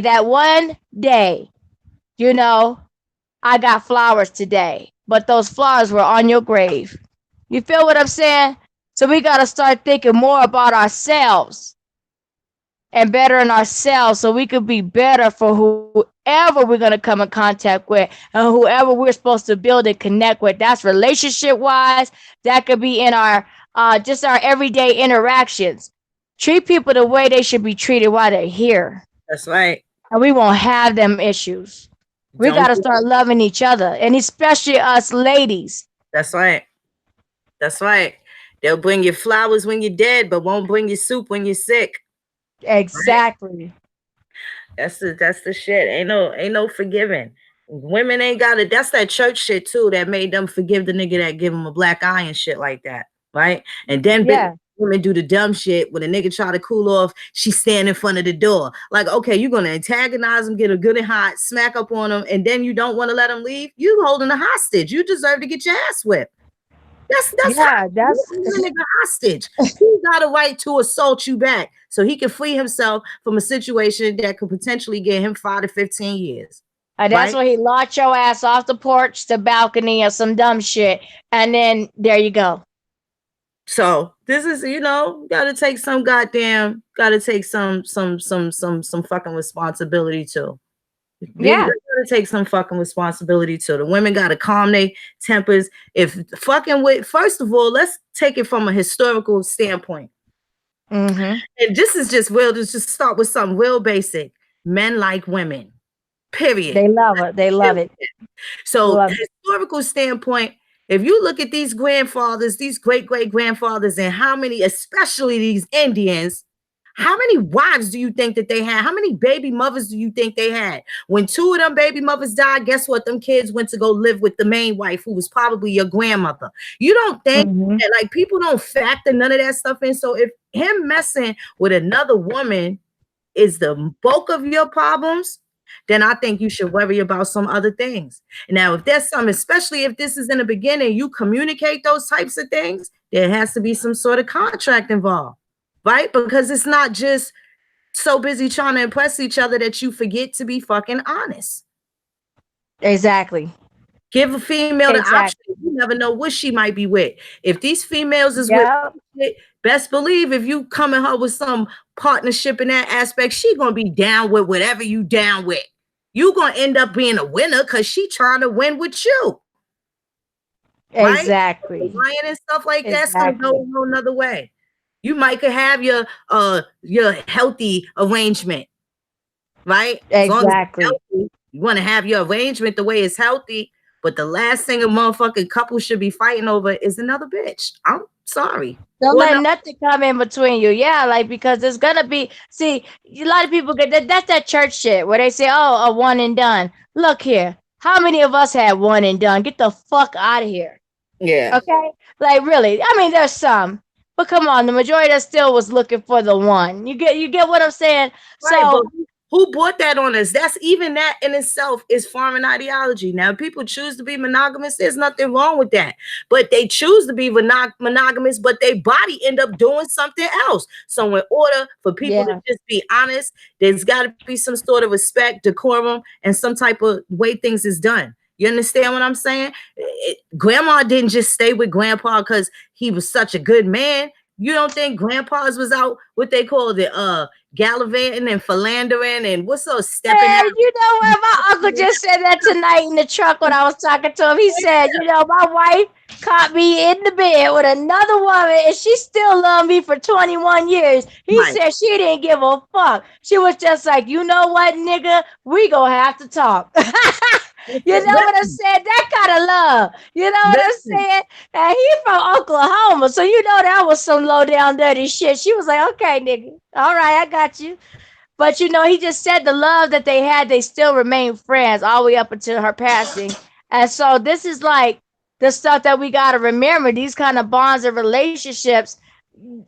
[SPEAKER 2] that one day, I got flowers today, but those flowers were on your grave. You feel what I'm saying? So we got to start thinking more about ourselves and bettering ourselves so we could be better for whoever we're going to come in contact with and whoever we're supposed to build and connect with. That's relationship wise. That could be in our just our everyday interactions. Treat people the way they should be treated while they're here.
[SPEAKER 1] That's right.
[SPEAKER 2] And we won't have them issues. We
[SPEAKER 1] Don't
[SPEAKER 2] got to
[SPEAKER 1] do
[SPEAKER 2] start loving each other, and especially us ladies.
[SPEAKER 1] That's right. That's right. They'll bring you flowers when you're dead, but won't bring you soup when you're sick.
[SPEAKER 2] Exactly.
[SPEAKER 1] That's the shit. Ain't no forgiving. Women ain't got it. That's that church shit too that made them forgive the nigga that give them a black eye and shit like that, right? And then women do the dumb shit when a nigga try to cool off. She stand in front of the door, like, okay, you're gonna antagonize him, get a good and hot, smack up on him, and then you don't want to let him leave. You holding a hostage. You deserve to get your ass whipped. That's a nigga hostage. He got a right to assault you back so he can free himself from a situation that could potentially get him 5 to 15 years.
[SPEAKER 2] And that's when he launch your ass off the porch, the balcony, or some dumb shit, and then there you go.
[SPEAKER 1] So this is, gotta take some fucking responsibility too.
[SPEAKER 2] Yeah.
[SPEAKER 1] They gotta take some fucking responsibility too. The women gotta calm their tempers. If fucking with, first of all, let's take it from a historical standpoint.
[SPEAKER 2] Mm-hmm.
[SPEAKER 1] And this is just real. Just start with something real basic. Men like women. Period.
[SPEAKER 2] They love it. They love it.
[SPEAKER 1] So, historical standpoint, if you look at these grandfathers, these great-great-grandfathers, and how many, especially these Indians, how many wives do you think that they had? How many baby mothers do you think they had? When 2 of them baby mothers died, guess what? Them kids went to go live with the main wife, who was probably your grandmother. You don't think that, like, people don't factor none of that stuff in? So if him messing with another woman is the bulk of your problems, then I think you should worry about some other things. Now, if there's some, especially if this is in the beginning, you communicate those types of things, there has to be some sort of contract involved, right? Because it's not just so busy trying to impress each other that you forget to be fucking honest.
[SPEAKER 2] Exactly.
[SPEAKER 1] Give a female the option. You never know what she might be with. If these females is with shit, best believe if you come at her with some partnership in that aspect, she gonna be down with whatever you down with. You gonna end up being a winner because she trying to win with you.
[SPEAKER 2] Exactly.
[SPEAKER 1] Right? Lying and stuff like that's gonna go a whole nother way. You might could have your healthy arrangement, right?
[SPEAKER 2] Exactly.
[SPEAKER 1] You want to have your arrangement the way it's healthy, but the last thing a motherfucking couple should be fighting over is another bitch. I'm sorry.
[SPEAKER 2] Don't let nothing come in between you. Yeah, like, because there's gonna be, see, a lot of people get that's that church shit where they say, oh, a one and done. Look here. How many of us had one and done? Get the fuck out of here.
[SPEAKER 1] Yeah.
[SPEAKER 2] Okay? Like, really. I mean, there's some. But come on, the majority of us still was looking for the one. You get what I'm saying?
[SPEAKER 1] Right,
[SPEAKER 2] so
[SPEAKER 1] who brought that on us? That's even that in itself is foreign ideology. Now, if people choose to be monogamous, there's nothing wrong with that. But they choose to be monogamous, but their body end up doing something else. So in order for people to just be honest, there's got to be some sort of respect, decorum, and some type of way things is done. You understand what I'm saying? Grandma didn't just stay with grandpa because he was such a good man. You don't think grandpas was out what they called it, gallivanting and philandering and what's those stepping
[SPEAKER 2] Man,
[SPEAKER 1] out?
[SPEAKER 2] you know what? My uncle just said that tonight in the truck when I was talking to him. He said, you know, my wife caught me in the bed with another woman and she still loved me for 21 years. He
[SPEAKER 1] Right.
[SPEAKER 2] said she didn't give a fuck. She was just like, you know what, nigga? We gonna have to talk. You know what I'm
[SPEAKER 1] Listen,
[SPEAKER 2] saying? That kind of love. You know what I'm
[SPEAKER 1] listen.
[SPEAKER 2] saying? And he from Oklahoma, so you know that was some low down dirty shit. She was like, okay, nigga. All right, I got you. But you know, he just said the love that they had, they still remain friends all the way up until her passing. And so this is like the stuff that we got to remember, these kind of bonds and relationships.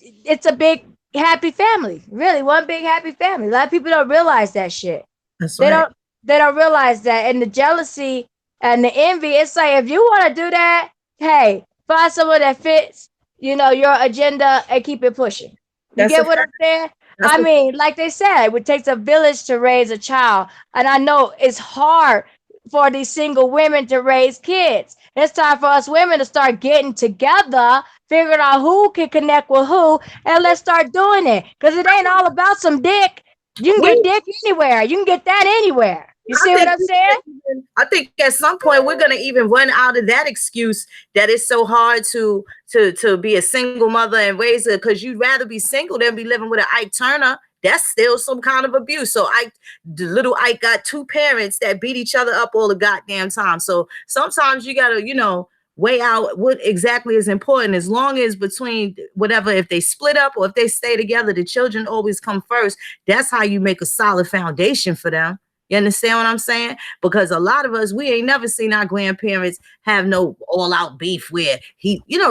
[SPEAKER 2] It's a big happy family, really, one big happy family. A lot of people don't realize that shit.
[SPEAKER 1] That's
[SPEAKER 2] They
[SPEAKER 1] right.
[SPEAKER 2] don't realize that. And the jealousy and the envy, it's like if you want to do that, hey, find someone that fits, you know, your agenda and keep it pushing. You
[SPEAKER 1] That's a
[SPEAKER 2] get what I'm
[SPEAKER 1] fact.
[SPEAKER 2] saying?
[SPEAKER 1] That's
[SPEAKER 2] I
[SPEAKER 1] a
[SPEAKER 2] mean, like they said, it takes a village to raise a child. And I know it's hard for these single women to raise kids. It's time for us women to start getting together, figuring out who can connect with who, and let's start doing it. Because it ain't all about some dick. You can get
[SPEAKER 1] we
[SPEAKER 2] dick anywhere. You can get that anywhere. You
[SPEAKER 1] I
[SPEAKER 2] see what
[SPEAKER 1] think
[SPEAKER 2] I'm saying?
[SPEAKER 1] I think at some point we're gonna even run out of that excuse that it's so hard to be a single mother and raise it because you'd rather be single than be living with an Ike Turner. That's still some kind of abuse. So the little Ike got two parents that beat each other up all the goddamn time. So sometimes you gotta, weigh out what exactly is important. As long as between whatever, if they split up or if they stay together, the children always come first. That's how you make a solid foundation for them. You understand what I'm saying? Because a lot of us, we ain't never seen our grandparents have no all-out beef where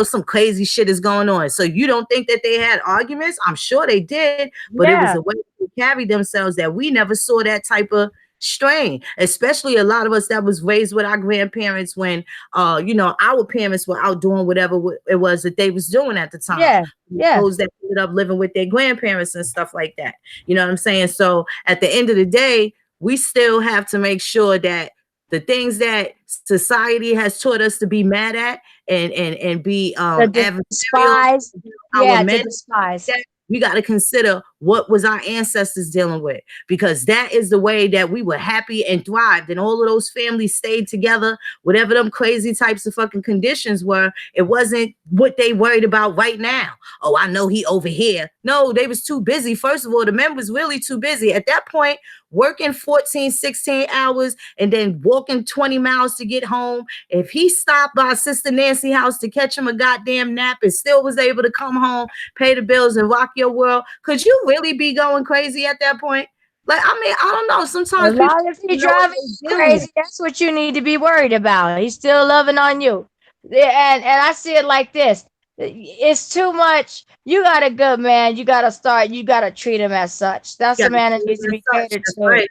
[SPEAKER 1] some crazy shit is going on. So you don't think that they had arguments? I'm sure they did, but it was
[SPEAKER 2] Yeah.
[SPEAKER 1] the way they carried themselves that we never saw that type of strain. Especially a lot of us that was raised with our grandparents when, our parents were out doing whatever it was that they was doing at the time.
[SPEAKER 2] Yeah. Yeah.
[SPEAKER 1] Those that ended up living with their grandparents and stuff like that. You know what I'm saying? So at the end of the day, we still have to make sure that the things that society has taught us to be mad at and be
[SPEAKER 2] To
[SPEAKER 1] adversarial
[SPEAKER 2] despise.
[SPEAKER 1] our
[SPEAKER 2] Yeah, to
[SPEAKER 1] men,
[SPEAKER 2] despise.
[SPEAKER 1] we got to consider what was our ancestors dealing with, because that is the way that we were happy and thrived, and all of those families stayed together. Whatever them crazy types of fucking conditions were, it wasn't what they worried about right now. Oh, I know he over here. No, they was too busy. First of all, the men was really too busy at that point, working 14, 16 hours and then walking 20 miles to get home. If he stopped by Sister Nancy house to catch him a goddamn nap and still was able to come home, pay the bills and rock your world, could you really be going crazy at that point? Like, I mean, I don't know. Sometimes
[SPEAKER 2] As
[SPEAKER 1] people
[SPEAKER 2] long as he
[SPEAKER 1] don't know what
[SPEAKER 2] driving you
[SPEAKER 1] they're dealing with.
[SPEAKER 2] crazy, that's what you need to be worried about. He's still loving on you. Yeah, and I see it like this. It's too much. You got a good man. You gotta treat him as such. That's
[SPEAKER 1] You
[SPEAKER 2] a
[SPEAKER 1] gotta
[SPEAKER 2] man that
[SPEAKER 1] treat
[SPEAKER 2] needs to
[SPEAKER 1] them as
[SPEAKER 2] be
[SPEAKER 1] such.
[SPEAKER 2] catered
[SPEAKER 1] That's
[SPEAKER 2] to.
[SPEAKER 1] right.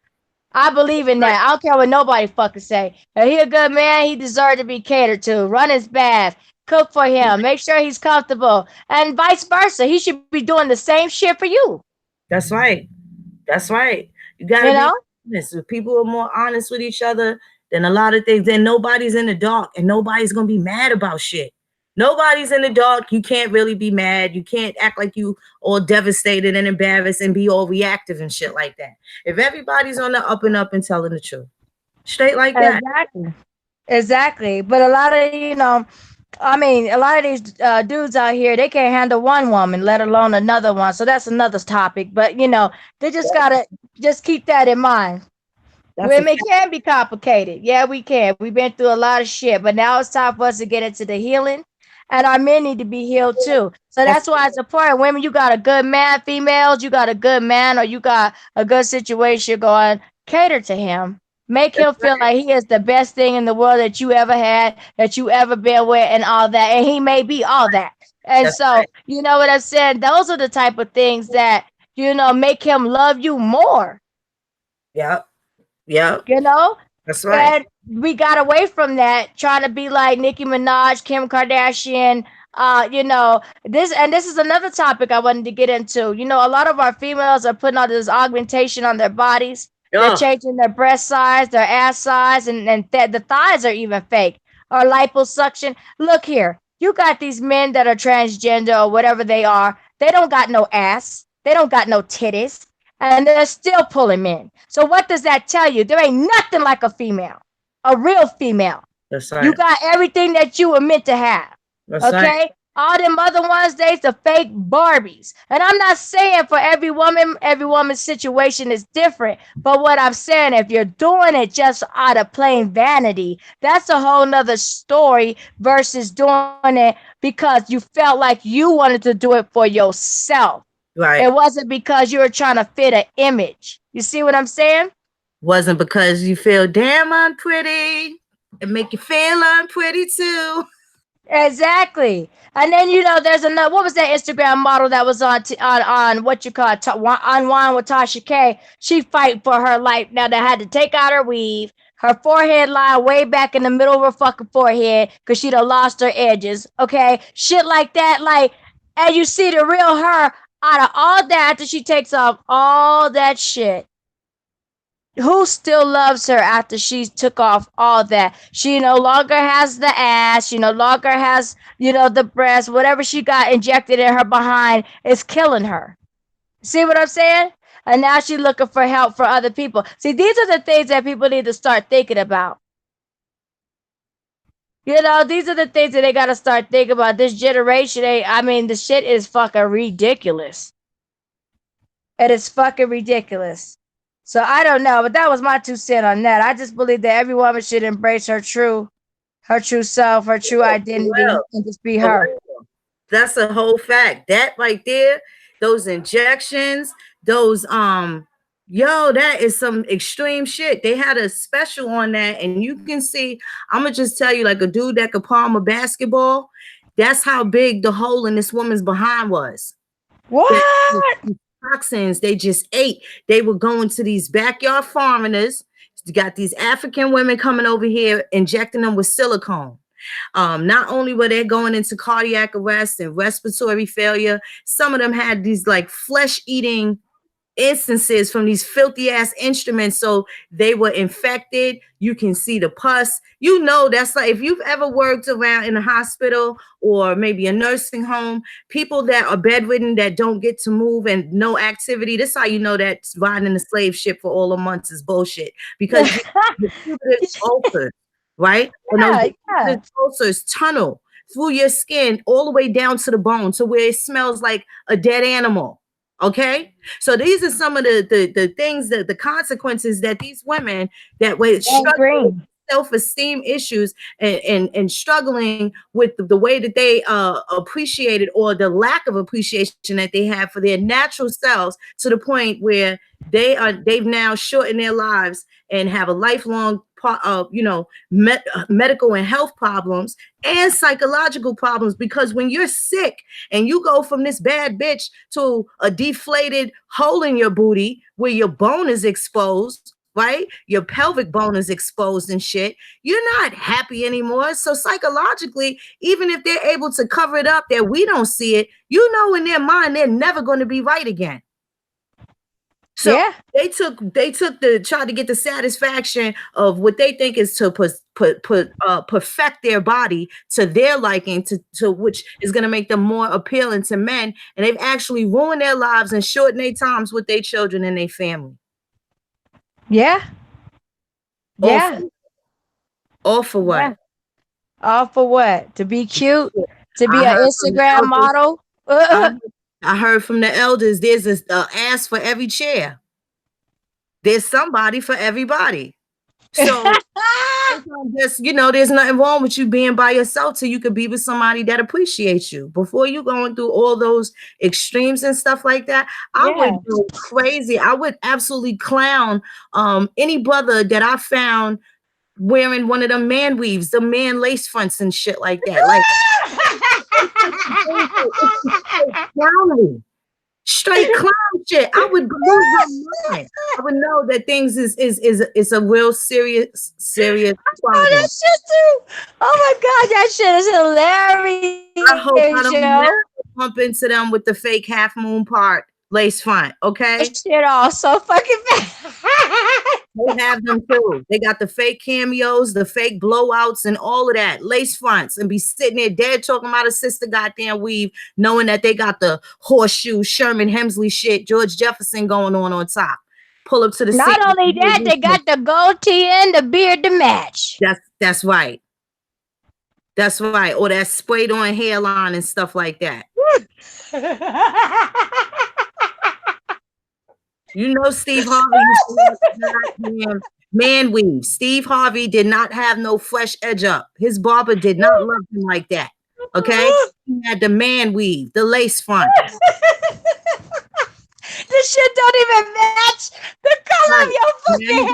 [SPEAKER 2] I believe in that. I don't care what nobody fucking say. If he a good man, he deserves to be catered to. Run his bath, cook for him, make sure he's comfortable, and vice versa. He should be doing the same shit for you.
[SPEAKER 1] That's right. That's right. You got
[SPEAKER 2] You
[SPEAKER 1] to be
[SPEAKER 2] know?
[SPEAKER 1] honest. If people are more honest with each other, then a lot of things, then nobody's in the dark and nobody's going to be mad about shit. Nobody's in the dark. You can't really be mad. You can't act like you all devastated and embarrassed and be all reactive and shit like that. If everybody's on the up and up and telling the truth, straight like that.
[SPEAKER 2] Exactly. Exactly. But a lot of, I mean, a lot of these dudes out here, they can't handle one woman, let alone another one. So that's another topic. But, they just got to just keep that in mind.
[SPEAKER 1] That's a
[SPEAKER 2] Women can be complicated. Yeah, we can. We've been through a lot of shit. But now it's time for us to get into the healing. And our men need to be healed too. So that's why it's important. Women, you got a good man. Females, you got a good man or you got a good situation going. Cater to him. Make him feel like he is the best thing in the world that you ever had, that you ever been with, and all that. And he may be all that. And
[SPEAKER 1] That's
[SPEAKER 2] so,
[SPEAKER 1] right.
[SPEAKER 2] you know what I'm saying? Those are the type of things that, make him love you more,
[SPEAKER 1] Yep. Yep.
[SPEAKER 2] you know?
[SPEAKER 1] That's right.
[SPEAKER 2] And we got away from that, trying to be like Nicki Minaj, Kim Kardashian. This is another topic I wanted to get into. A lot of our females are putting all this augmentation on their bodies. They're
[SPEAKER 1] Oh,
[SPEAKER 2] changing their breast size, their ass size, and the thighs are even fake or liposuction. Look here. You got these men that are transgender or whatever they are. They don't got no ass. They don't got no titties. And they're still pulling men. So what does that tell you? There ain't nothing like a female, a real female.
[SPEAKER 1] That's
[SPEAKER 2] You
[SPEAKER 1] right.
[SPEAKER 2] got everything that you were meant to have.
[SPEAKER 1] That's right.
[SPEAKER 2] Okay? All them other ones, they's the fake Barbies. And I'm not saying for every woman's situation is different. But what I'm saying, if you're doing it just out of plain vanity, that's a whole nother story versus doing it because you felt like you wanted to do it for yourself.
[SPEAKER 1] Right.
[SPEAKER 2] It wasn't because you were trying to fit an image. You see what I'm saying?
[SPEAKER 1] Wasn't because you feel damn unpretty. It make you feel unpretty too.
[SPEAKER 2] Exactly. And then there's another. What was that Instagram model that was on what you call it, on Wine with Tasha K? She fight for her life. Now they had to take out her weave, her forehead line way back in the middle of her fucking forehead because she'd have lost her edges. Okay, shit like that. Like, and you see the real her out of all that after she takes off all that shit. Who still loves her after she took off all that? She no longer has the ass. She no longer has, the breast. Whatever she got injected in her behind is killing her. See what I'm saying? And now she's looking for help for other people. See, these are the things that people need to start thinking about. These are the things that they got to start thinking about. This generation, the shit is fucking ridiculous. It is fucking ridiculous. So I don't know, but that was my 2 cents on that. I just believe that every woman should embrace her true self, her true identity, and just be her.
[SPEAKER 1] That's a whole fact. That right there, those injections, those that is some extreme shit. They had a special on that, and you can see. I'm gonna just tell you, like a dude that could palm a basketball. That's how big the hole in this woman's behind was.
[SPEAKER 2] What?
[SPEAKER 1] Toxins they just ate. They were going to these backyard foreigners. You got these African women coming over here injecting them with silicone. Not only were they going into cardiac arrest and respiratory failure, some of them had these like flesh-eating instances from these filthy ass instruments. So they were infected. You can see the pus. That's like if you've ever worked around in a hospital or maybe a nursing home, people that are bedridden that don't get to move and no activity. This is how you know that riding the slave ship for all the months is bullshit because it's ulcers, right?
[SPEAKER 2] Yeah.
[SPEAKER 1] Ulcers tunnel through your skin all the way down to the bone to where it smells like a dead animal. Okay, so these are some of the things that the consequences that these women that were struggling with self-esteem issues and struggling with the way that they appreciated or the lack of appreciation that they have for their natural selves to the point where they've now shortened their lives and have a lifelong medical and health problems and psychological problems, because when you're sick and you go from this bad bitch to a deflated hole in your booty where your bone is exposed, right? Your pelvic bone is exposed and shit. You're not happy anymore. So psychologically, even if they're able to cover it up that we don't see it, in their mind, they're never going to be right again. So they took try to get the satisfaction of what they think is to perfect their body to their liking, to which is going to make them more appealing to men, and they've actually ruined their lives and shortened their times with their children and their family.
[SPEAKER 2] Yeah.
[SPEAKER 1] All for what?
[SPEAKER 2] Yeah. All for what? To be cute? To be an Instagram model?
[SPEAKER 1] I heard from the elders, there's an ass for every chair. There's somebody for everybody. So there's nothing wrong with you being by yourself till you could be with somebody that appreciates you. Before you going through all those extremes and stuff like that, I would go crazy. I would absolutely clown any brother that I found wearing one of them man weaves, the man lace fronts and shit like that. Like straight clown shit. I would lose my mind. I would know that things is a real serious problem.
[SPEAKER 2] Oh, that shit too. Oh my god, that shit is hilarious.
[SPEAKER 1] I hope I don't never bump into them with the fake half moon part lace front. Okay,
[SPEAKER 2] that shit all so fucking bad.
[SPEAKER 1] They have them too. They got the fake cameos, the fake blowouts, and all of that. Lace fronts, and be sitting there dead talking about a sister goddamn weave, knowing that they got the horseshoe Sherman Hemsley shit, George Jefferson going on top. Pull up to the
[SPEAKER 2] Not
[SPEAKER 1] scene.
[SPEAKER 2] only that, they got the goatee and the beard to match.
[SPEAKER 1] That's right. That's right. Or that sprayed on hairline and stuff like that. You know, Steve Harvey man weave. Steve Harvey did not have no fresh edge up. His barber did not love him like that. Okay? He had the man weave, the lace front.
[SPEAKER 2] This shit don't even match the color of your fucking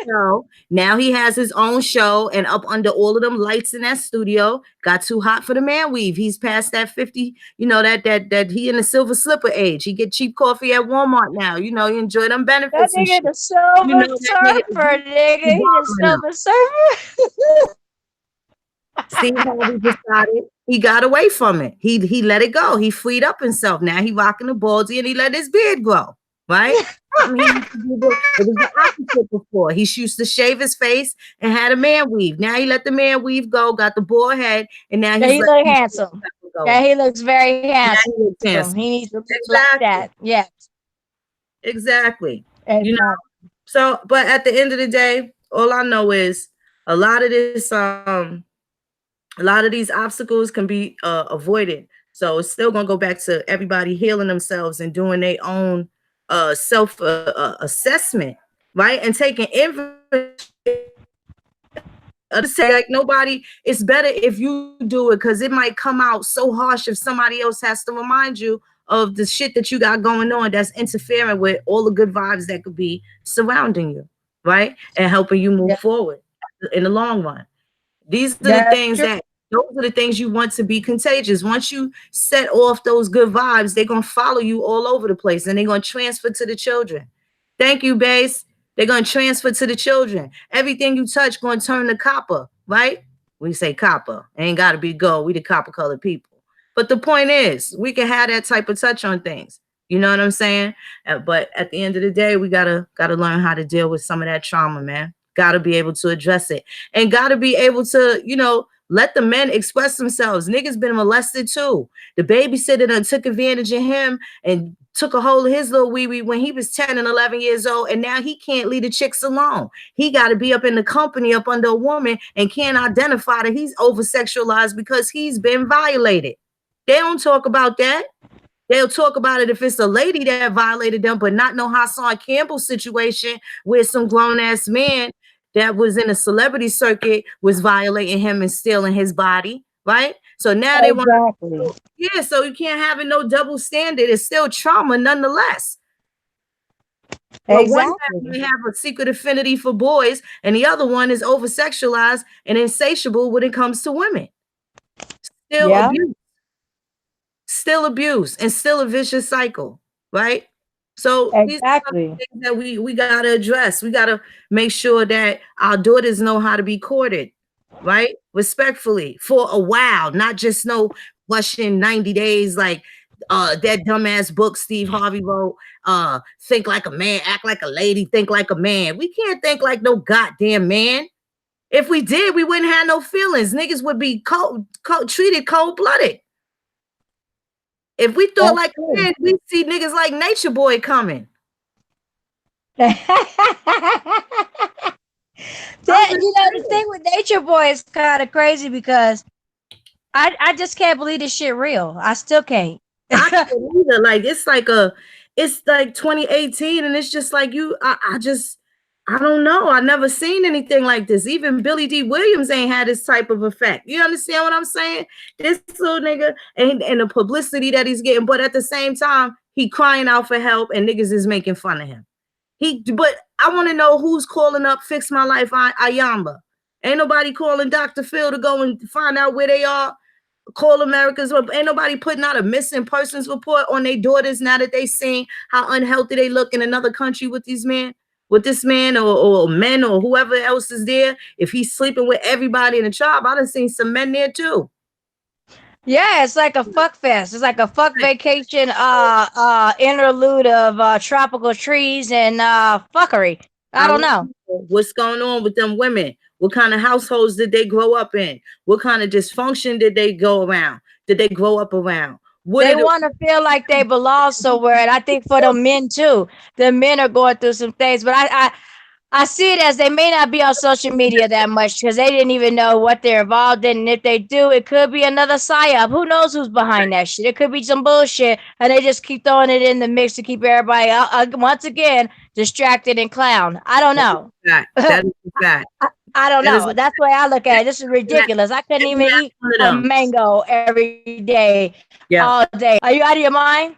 [SPEAKER 2] hair.
[SPEAKER 1] Now he has his own show, and up under all of them lights in that studio, got too hot for the man weave. He's past that 50, you know, that he in the silver slipper age. He get cheap coffee at Walmart now. You know, he enjoy them benefits.
[SPEAKER 2] That nigga the silver surfer, nigga. He the silver surfer.
[SPEAKER 1] Steve Harvey decided he got away from it. He let it go. He freed up himself. Now he rocking the baldy and he let his beard grow. Right? It was the opposite before. He used to shave his face and had a man weave. Now he let the man weave go, got the bald head, and now
[SPEAKER 2] he look handsome. Yeah, he looks very handsome. He looks handsome. He needs to look like that. Yeah.
[SPEAKER 1] Exactly. You know. So, but at the end of the day, all I know is a lot of this a lot of these obstacles can be avoided. So it's still gonna go back to everybody healing themselves and doing their own self assessment, right? And taking inventory. Say like nobody, it's better if you do it because it might come out so harsh if somebody else has to remind you of the shit that you got going on that's interfering with all the good vibes that could be surrounding you, right? And helping you move forward in the long run. These are the things those are the things you want to be contagious. Once you set off those good vibes, they're going to follow you all over the place and they're going to transfer to the children. Thank you, Base. They're going to transfer to the children. Everything you touch going to turn to copper, right? We say copper. It ain't got to be gold. We the copper colored people. But the point is, we can have that type of touch on things. You know what I'm saying? But at the end of the day, we gotta learn how to deal with some of that trauma, man. Gotta be able to address it. And gotta be able to, you know, let the men express themselves. Niggas been molested too. The babysitter done took advantage of him and took a hold of his little wee-wee when he was 10 and 11 years old, and now he can't leave the chicks alone. He got to be up in the company up under a woman and can't identify that he's over-sexualized because he's been violated. They don't talk about that. They'll talk about it if it's a lady that violated them, but not no Hassan Campbell situation where some grown-ass man that was in a celebrity circuit was violating him and stealing his body, right? So now they want to, so you can't have it no double standard. It's still trauma nonetheless. One may have a secret affinity for boys, and the other one is over-sexualized and insatiable when it comes to women. Still abuse. Still abuse and still a vicious cycle, right? So these are things that we gotta address. We gotta make sure that our daughters know how to be courted, right? Respectfully for a while, not just no rushing 90 days like that dumbass book Steve Harvey wrote. Think like a man, act like a lady, think like a man. We can't think like no goddamn man. If we did, we wouldn't have no feelings. Niggas would be treated cold-blooded. If we thought like men, we see niggas like Nature Boy coming.
[SPEAKER 2] The thing with Nature Boy is kind of crazy because I just can't believe this shit real. I still can't.
[SPEAKER 1] I can't either. Like it's like 2018, and it's just like I don't know. I never seen anything like this. Even Billy D. Williams ain't had this type of effect. You understand what I'm saying? This little nigga and the publicity that he's getting, but at the same time, he crying out for help and niggas is making fun of him. But I want to know who's calling up Fix My Life Ayamba. Ain't nobody calling Dr. Phil to go and find out where they are. Call America's. Ain't nobody putting out a missing persons report on their daughters now that they seen how unhealthy they look in another country with these men. With this man or men or whoever else is there, if he's sleeping with everybody in the tribe, I done seen some men there too.
[SPEAKER 2] Yeah, it's like a fuck fest. It's like a fuck vacation interlude of tropical trees and fuckery. I don't know.
[SPEAKER 1] What's going on with them women? What kind of households did they grow up in? What kind of dysfunction did they go around? Did they grow up around? What
[SPEAKER 2] They
[SPEAKER 1] did
[SPEAKER 2] want to feel like they belong somewhere, and I think for the men too, the men are going through some things. But I see it as they may not be on social media that much because they didn't even know what they're involved in. And if they do, it could be another psyop. Who knows who's behind that shit? It could be some bullshit, and they just keep throwing it in the mix to keep everybody once again distracted and clown. I don't know.
[SPEAKER 1] fact? That is a fact.
[SPEAKER 2] I don't
[SPEAKER 1] That is
[SPEAKER 2] know. That's the way I look at it. This is ridiculous. I couldn't even eat a mango every day, all day. Are you out of your mind?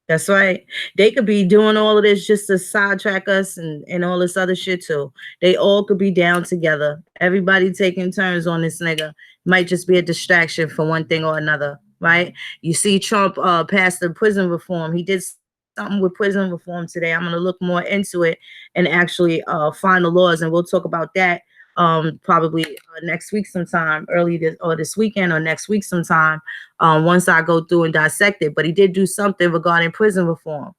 [SPEAKER 1] That's right. They could be doing all of this just to sidetrack us and all this other shit too. They all could be down together. Everybody taking turns on this nigga. Might just be a distraction for one thing or another, right? You see Trump passed the prison reform. He did something with prison reform today. I'm gonna look more into it and actually find the laws, and we'll talk about that probably next week sometime, this weekend or next week sometime, once I go through and dissect it. But he did do something regarding prison reform.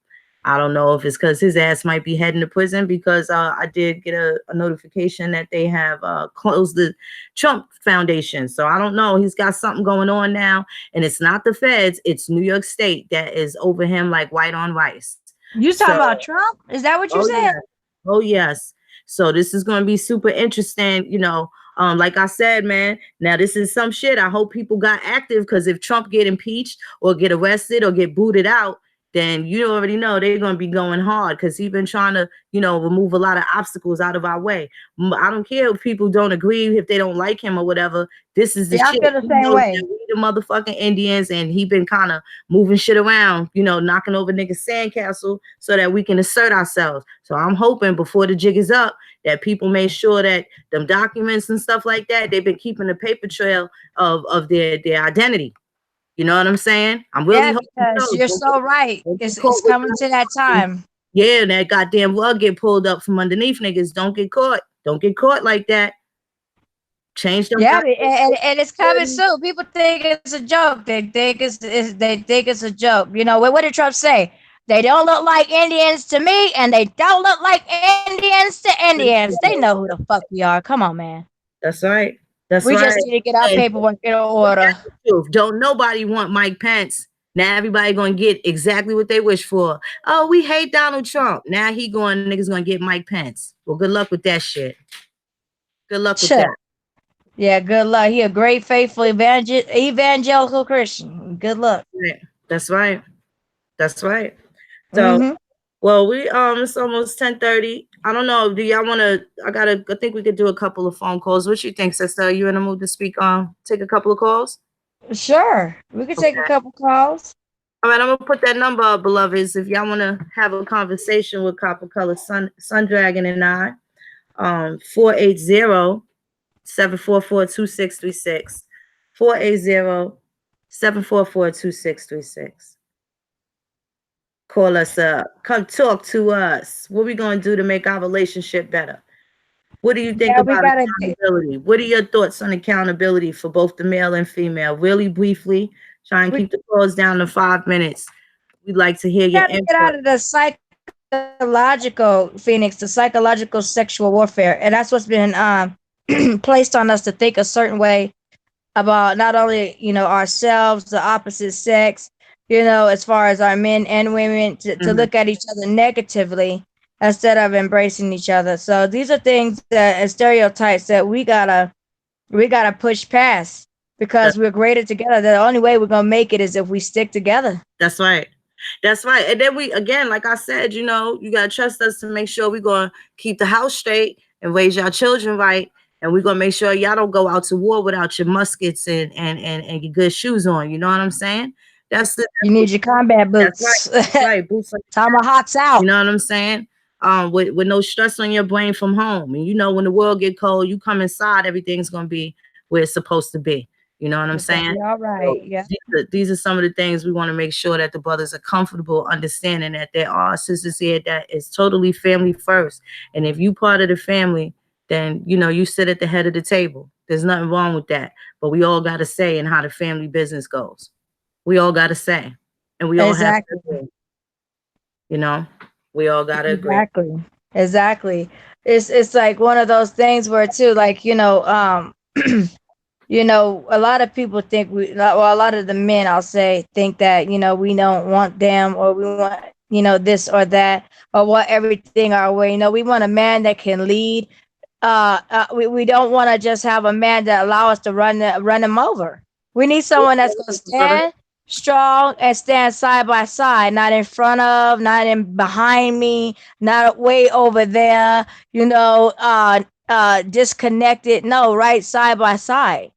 [SPEAKER 1] I don't know if it's because his ass might be heading to prison, because I did get a notification that they have closed the Trump Foundation. So I don't know. He's got something going on now, and it's not the feds. It's New York State that is over him like white on rice.
[SPEAKER 2] You talking about Trump? Is that what you said?
[SPEAKER 1] Yeah. Oh, yes. So this is going to be super interesting, like I said, man. Now this is some shit. I hope people got active, because if Trump get impeached or get arrested or get booted out, then you already know they're going to be going hard, because he's been trying to, remove a lot of obstacles out of our way. I don't care if people don't agree, if they don't like him or whatever. This is the shit.
[SPEAKER 2] I feel the same way.
[SPEAKER 1] We the motherfucking Indians, and he been kind of moving shit around, knocking over niggas' sandcastle so that we can assert ourselves. So I'm hoping before the jig is up that people make sure that them documents and stuff like that, they've been keeping a paper trail of their identity. You know what I'm saying? I'm really hoping
[SPEAKER 2] because you're so right. It's coming to that time.
[SPEAKER 1] Yeah, and that goddamn rug get pulled up from underneath niggas. Don't get caught. Don't get caught like that. Change them.
[SPEAKER 2] Yeah, and it's coming soon. People think it's a joke. They think it's a joke. What did Trump say? They don't look like Indians to me, and they don't look like Indians to Indians. They know who the fuck we are. Come on, man.
[SPEAKER 1] That's right. That's
[SPEAKER 2] we
[SPEAKER 1] right.
[SPEAKER 2] just need to get our paperwork in order.
[SPEAKER 1] Don't nobody want Mike Pence. Now everybody gonna get exactly what they wish for. Oh, we hate Donald Trump. Now niggas gonna get Mike Pence. Well, good luck with that shit. Good luck with that.
[SPEAKER 2] Yeah, good luck. He a great, faithful evangelical Christian. Good luck.
[SPEAKER 1] That's right. That's right. So, well, it's almost 10:30. I don't know. Do y'all want to? I think we could do a couple of phone calls. What you think, sister? Are you in the mood to speak? Take a couple of calls.
[SPEAKER 2] Sure, we could take a couple calls.
[SPEAKER 1] All right, I'm gonna put that number up, beloveds. If y'all want to have a conversation with Copper SunDragon and I, 480-744-2636. 480-744-2636. Call us up. Come talk to us. What we gonna do to make our relationship better? What do you think about accountability? What are your thoughts on accountability for both the male and female? Really briefly, try and keep the calls down to 5 minutes. We'd like to hear your input.
[SPEAKER 2] Get out of the psychological, Phoenix, the psychological sexual warfare. And that's what's been placed on us to think a certain way about not only, ourselves, the opposite sex, as far as our men and women, to look at each other negatively instead of embracing each other. So these are things and stereotypes that we gotta push past, because we're greater together. The only way we're gonna make it is if we stick together.
[SPEAKER 1] That's right. That's right. And then we, again, like I said, you gotta trust us to make sure we're gonna keep the house straight and raise your children right. And we're gonna make sure y'all don't go out to war without your muskets and your good shoes on. You know what I'm saying?
[SPEAKER 2] You need your combat boots.
[SPEAKER 1] That's right. Boots like
[SPEAKER 2] tomahawks out.
[SPEAKER 1] You know what I'm saying? With no stress on your brain from home. And when the world get cold, you come inside, everything's gonna be where it's supposed to be. You know what I'm saying?
[SPEAKER 2] All right.
[SPEAKER 1] So these are some of the things we want to make sure that the brothers are comfortable understanding, that there are sisters here that is totally family first. And if you part of the family, then you sit at the head of the table. There's nothing wrong with that. But we all got to say in how the family business goes. We all got to say, and we all have to agree. We all got to agree.
[SPEAKER 2] Exactly. It's like one of those things where too, like, you know, a lot of people think well, a lot of the men, I'll say, think that, we don't want them, or we want, this or that, or want everything our way. We want a man that can lead. We don't want to just have a man that allow us to run him over. We need someone that's going to stand strong and stand side by side, not in front of, not in behind me, not way over there, disconnected. No, right side by side,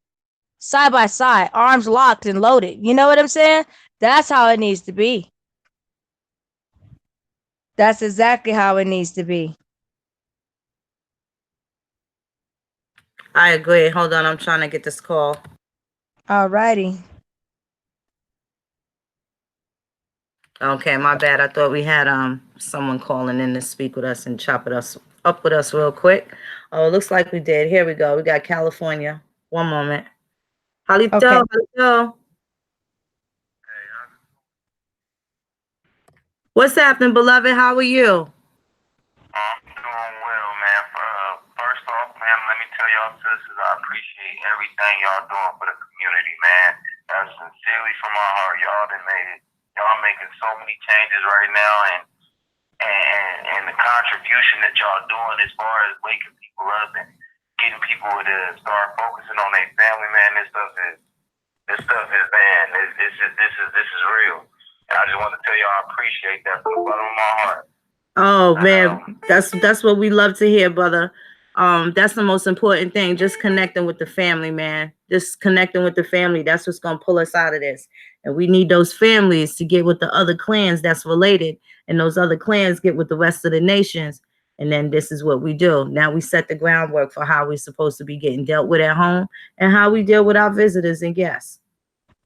[SPEAKER 2] arms locked and loaded. You know what I'm saying? That's how it needs to be. That's exactly how it needs to be.
[SPEAKER 1] I agree. Hold on, I'm trying to get this call.
[SPEAKER 2] Alrighty.
[SPEAKER 1] Okay, my bad. I thought we had someone calling in to speak with us and chop it us up with us real quick. Oh, it looks like we did. Here we go. We got California. One moment. Halito,
[SPEAKER 2] Okay.
[SPEAKER 1] Halito. What's happening, beloved? How are you?
[SPEAKER 3] I'm doing well, man. First off, man, let me tell y'all, sisters, I appreciate everything y'all doing for the community, man. That's sincerely from my heart. Y'all making so many changes right now, and the contribution that y'all doing as far as waking people up and getting people to start focusing on their family, man. This stuff is man. This is real. And I just want to tell y'all I appreciate that from the bottom of my heart.
[SPEAKER 1] Oh man, that's what we love to hear, brother. That's the most important thing. Just connecting with the family, man. Just connecting with the family. That's what's gonna pull us out of this. And we need those families to get with the other clans that's related, and those other clans get with the rest of the nations. And then this is what we do. Now we set the groundwork for how we're supposed to be getting dealt with at home and how we deal with our visitors and guests.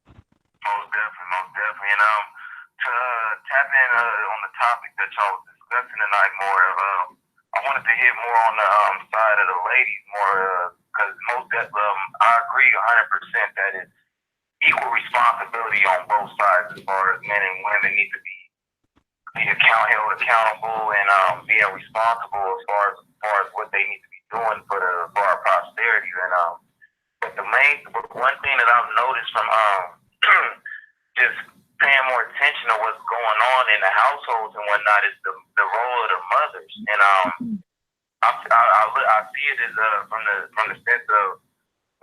[SPEAKER 3] Most definitely. And to tap in on the topic that y'all was discussing tonight more, I wanted to hear more on the side of the ladies more, because I agree 100% that it's equal responsibility on both sides as far as men and women need to be held accountable and being responsible as far as what they need to be doing for our posterity. And but one thing that I've noticed from just paying more attention to what's going on in the households and whatnot is the role of the mothers. And I see it as from the sense of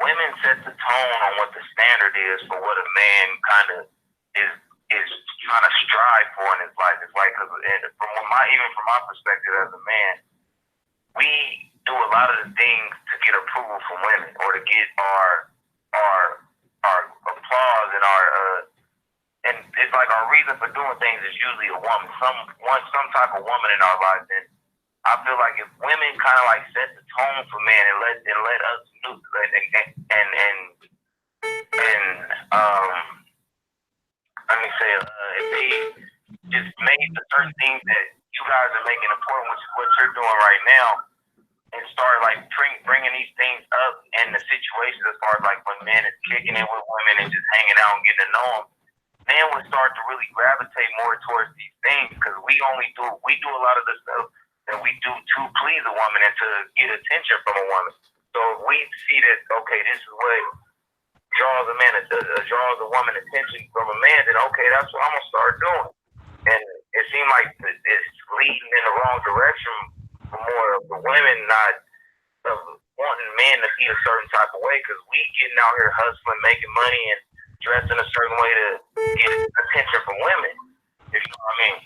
[SPEAKER 3] women set the tone on what the standard is for what a man kind of is trying to strive for in his life. It's like, even from my perspective as a man, we do a lot of the things to get approval from women or to get our applause and and it's like our reason for doing things is usually a woman, some type of woman in our lives. And I feel like if women kind of like set the tone for men and let us do let me say, if they just made the certain things that you guys are making important, which is what you're doing right now, and start like bringing these things up in the situations as far as like when men is kicking in with women and just hanging out and getting to know them, men would start to really gravitate more towards these things because we do a lot of the stuff that we do to please a woman and to get attention from a woman. So if we see that, okay, this is what draws a woman attention from a man, then okay, that's what I'm gonna start doing. And it seemed like it's leading in the wrong direction for more of the women not wanting men to be a certain type of way, because we getting out here hustling, making money, and dressing a certain way to get attention from women. If you know what I mean.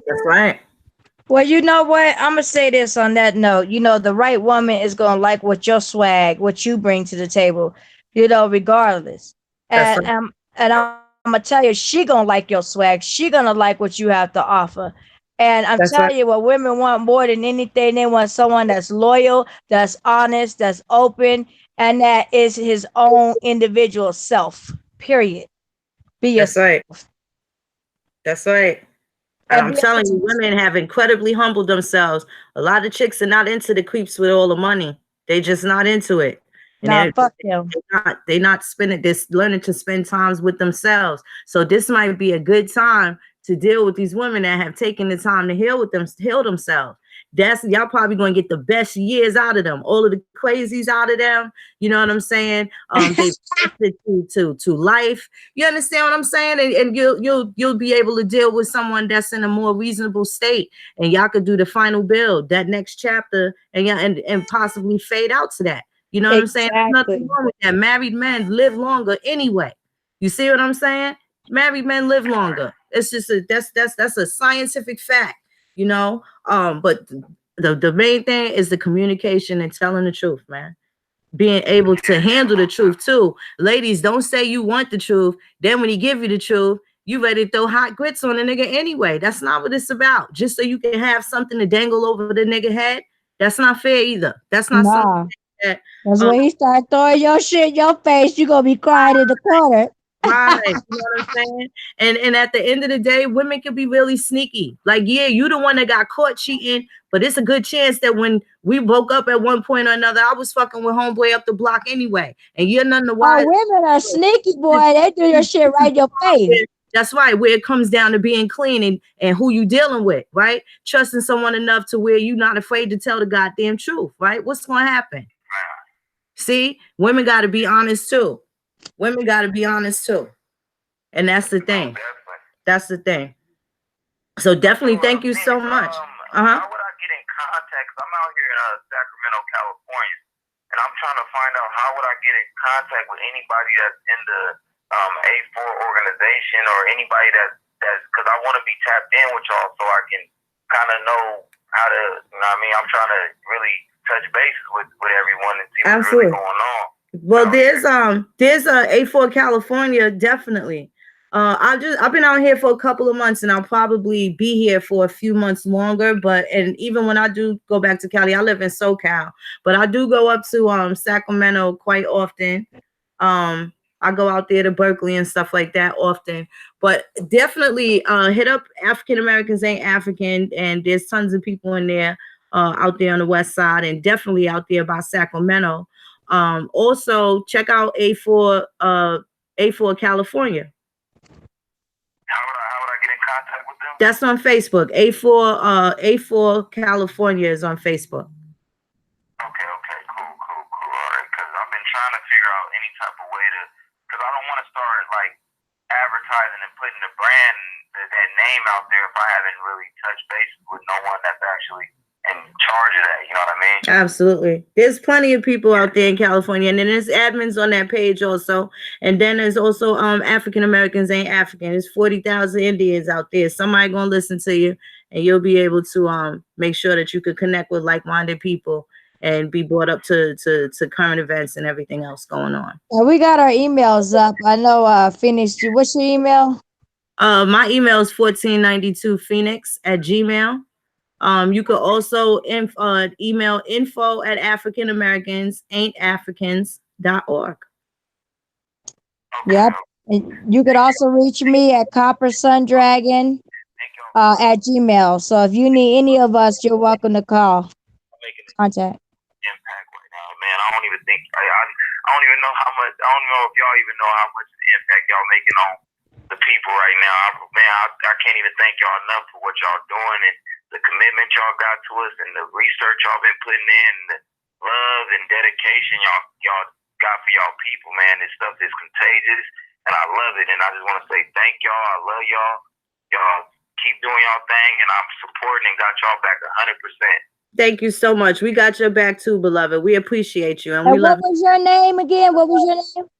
[SPEAKER 1] That's right.
[SPEAKER 2] Well, you know what? I'm going to say this on that note. The right woman is going to like what your swag, what you bring to the table, regardless.
[SPEAKER 1] That's
[SPEAKER 2] And I'm going to tell you, she going to like your swag. She going to like what you have to offer. And I'm telling you what women want more than anything. They want someone that's loyal, that's honest, that's open, and that is his own individual self, period. Be yourself.
[SPEAKER 1] That's right. And I'm telling you, women have incredibly humbled themselves. A lot of chicks are not into the creeps with all the money. They just not into it. And
[SPEAKER 2] fuck them.
[SPEAKER 1] They're not spending this, learning to spend times with themselves. So this might be a good time to deal with these women that have taken the time to heal themselves. That's y'all probably gonna get the best years out of them, all of the crazies out of them. You know what I'm saying? They to life. You understand what I'm saying? And you'll be able to deal with someone that's in a more reasonable state, and y'all could do the final build, that next chapter, and yeah, and possibly fade out to that. You know what I'm saying? There's nothing wrong with that. Married men live longer anyway. You see what I'm saying? Married men live longer. It's just that's a scientific fact, you know. But the main thing is the communication and telling the truth, man. Being able to handle the truth too. Ladies, don't say you want the truth. Then when he give you the truth, you ready to throw hot grits on a nigga anyway. That's not what it's about. Just so you can have something to dangle over the nigga head. That's not fair either. That's not something that
[SPEAKER 2] that's when he start throwing your shit in your face. You gonna be crying in the corner.
[SPEAKER 1] right. You know what I'm saying? And at the end of the day, women can be really sneaky. Like, yeah, you the one that got caught cheating, but it's a good chance that when we woke up at one point or another, I was fucking with homeboy up the block anyway. And you're none the wiser.
[SPEAKER 2] Oh, women are sneaky, boy. They do your shit right in your face.
[SPEAKER 1] That's right. Where it comes down to being clean and who you dealing with, right? Trusting someone enough to where you're not afraid to tell the goddamn truth, right? What's going to happen? See, women got to be honest too. Women got to be honest too. And that's the thing. That's the thing. So definitely thank you so much.
[SPEAKER 3] How would I get in contact? 'Cause I'm out here in Sacramento, California, and I'm trying to find out how would I get in contact with anybody that's in the A4 organization or anybody that's because I want to be tapped in with y'all so I can kind of know how to, you know what I mean? I'm trying to really touch bases with everyone and see what's really going on.
[SPEAKER 1] Well, there's a A4 California, definitely. I've been out here for a couple of months, and I'll probably be here for a few months longer. And even when I do go back to Cali, I live in SoCal, but I do go up to Sacramento quite often. I go out there to Berkeley and stuff like that often. But definitely hit up African Americans Ain't African, and there's tons of people in there out there on the west side, and definitely out there by Sacramento. Also check out A4 California.
[SPEAKER 3] How would I get in contact with them?
[SPEAKER 1] That's on Facebook. A4 California is on Facebook.
[SPEAKER 3] Okay, cool. All right, because I've been trying to figure out any type of way to, because I don't want to start like advertising and putting the brand, that name out there if I haven't really touched base with no one that's actually in charge of that. You know what I mean? Absolutely.
[SPEAKER 1] There's plenty of people out there in California, and then there's admins on that page also. And then there's also African Americans Ain't African. There's 40,000 Indians out there. Somebody gonna listen to you, and you'll be able to make sure that you could connect with like-minded people and be brought up to current events and everything else going on.
[SPEAKER 2] We got our emails up. I know Phoenix, what's your email?
[SPEAKER 1] My email is 1492phoenix@gmail.com. You could also email info@africanamericansaintafricans.org.
[SPEAKER 2] Yep. And you could also reach me at Copper SunDragon at Gmail. So if you need any of us, you're welcome to call. Contact.
[SPEAKER 3] Impact right now, man. I don't even think I don't even know how much. I don't know if y'all even know how much impact y'all making on the people right now. I can't even thank y'all enough for what y'all doing and the commitment y'all got to us and the research y'all been putting in, the love and dedication y'all got for y'all people, man. This stuff is contagious, and I love it. And I just want to say thank y'all. I love y'all. Y'all keep doing y'all thing, and I'm supporting and got y'all back 100%.
[SPEAKER 1] Thank you so much. We got your back too, beloved. We appreciate you, and we
[SPEAKER 2] what
[SPEAKER 1] love
[SPEAKER 2] was your name again? What was your name?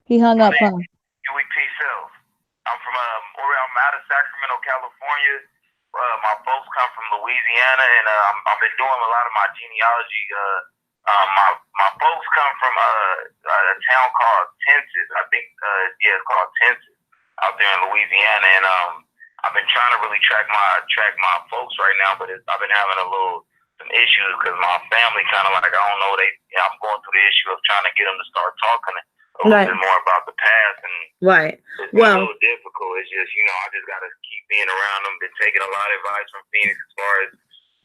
[SPEAKER 2] He hung up, huh?
[SPEAKER 3] UEP Self. I'm from I'm out of Sacramento, California. My folks come from Louisiana, and I've been doing a lot of my genealogy. My folks come from a town called Texas. I think it's called Texas out there in Louisiana, and I've been trying to really track my folks right now, but I've been having some issues because my family kind of like, I don't know, I'm going through the issue of trying to get them to start talking a little bit more about the past, and it's a little difficult. It's just, I just got to keep being around them. Been taking a lot of advice from Phoenix as far as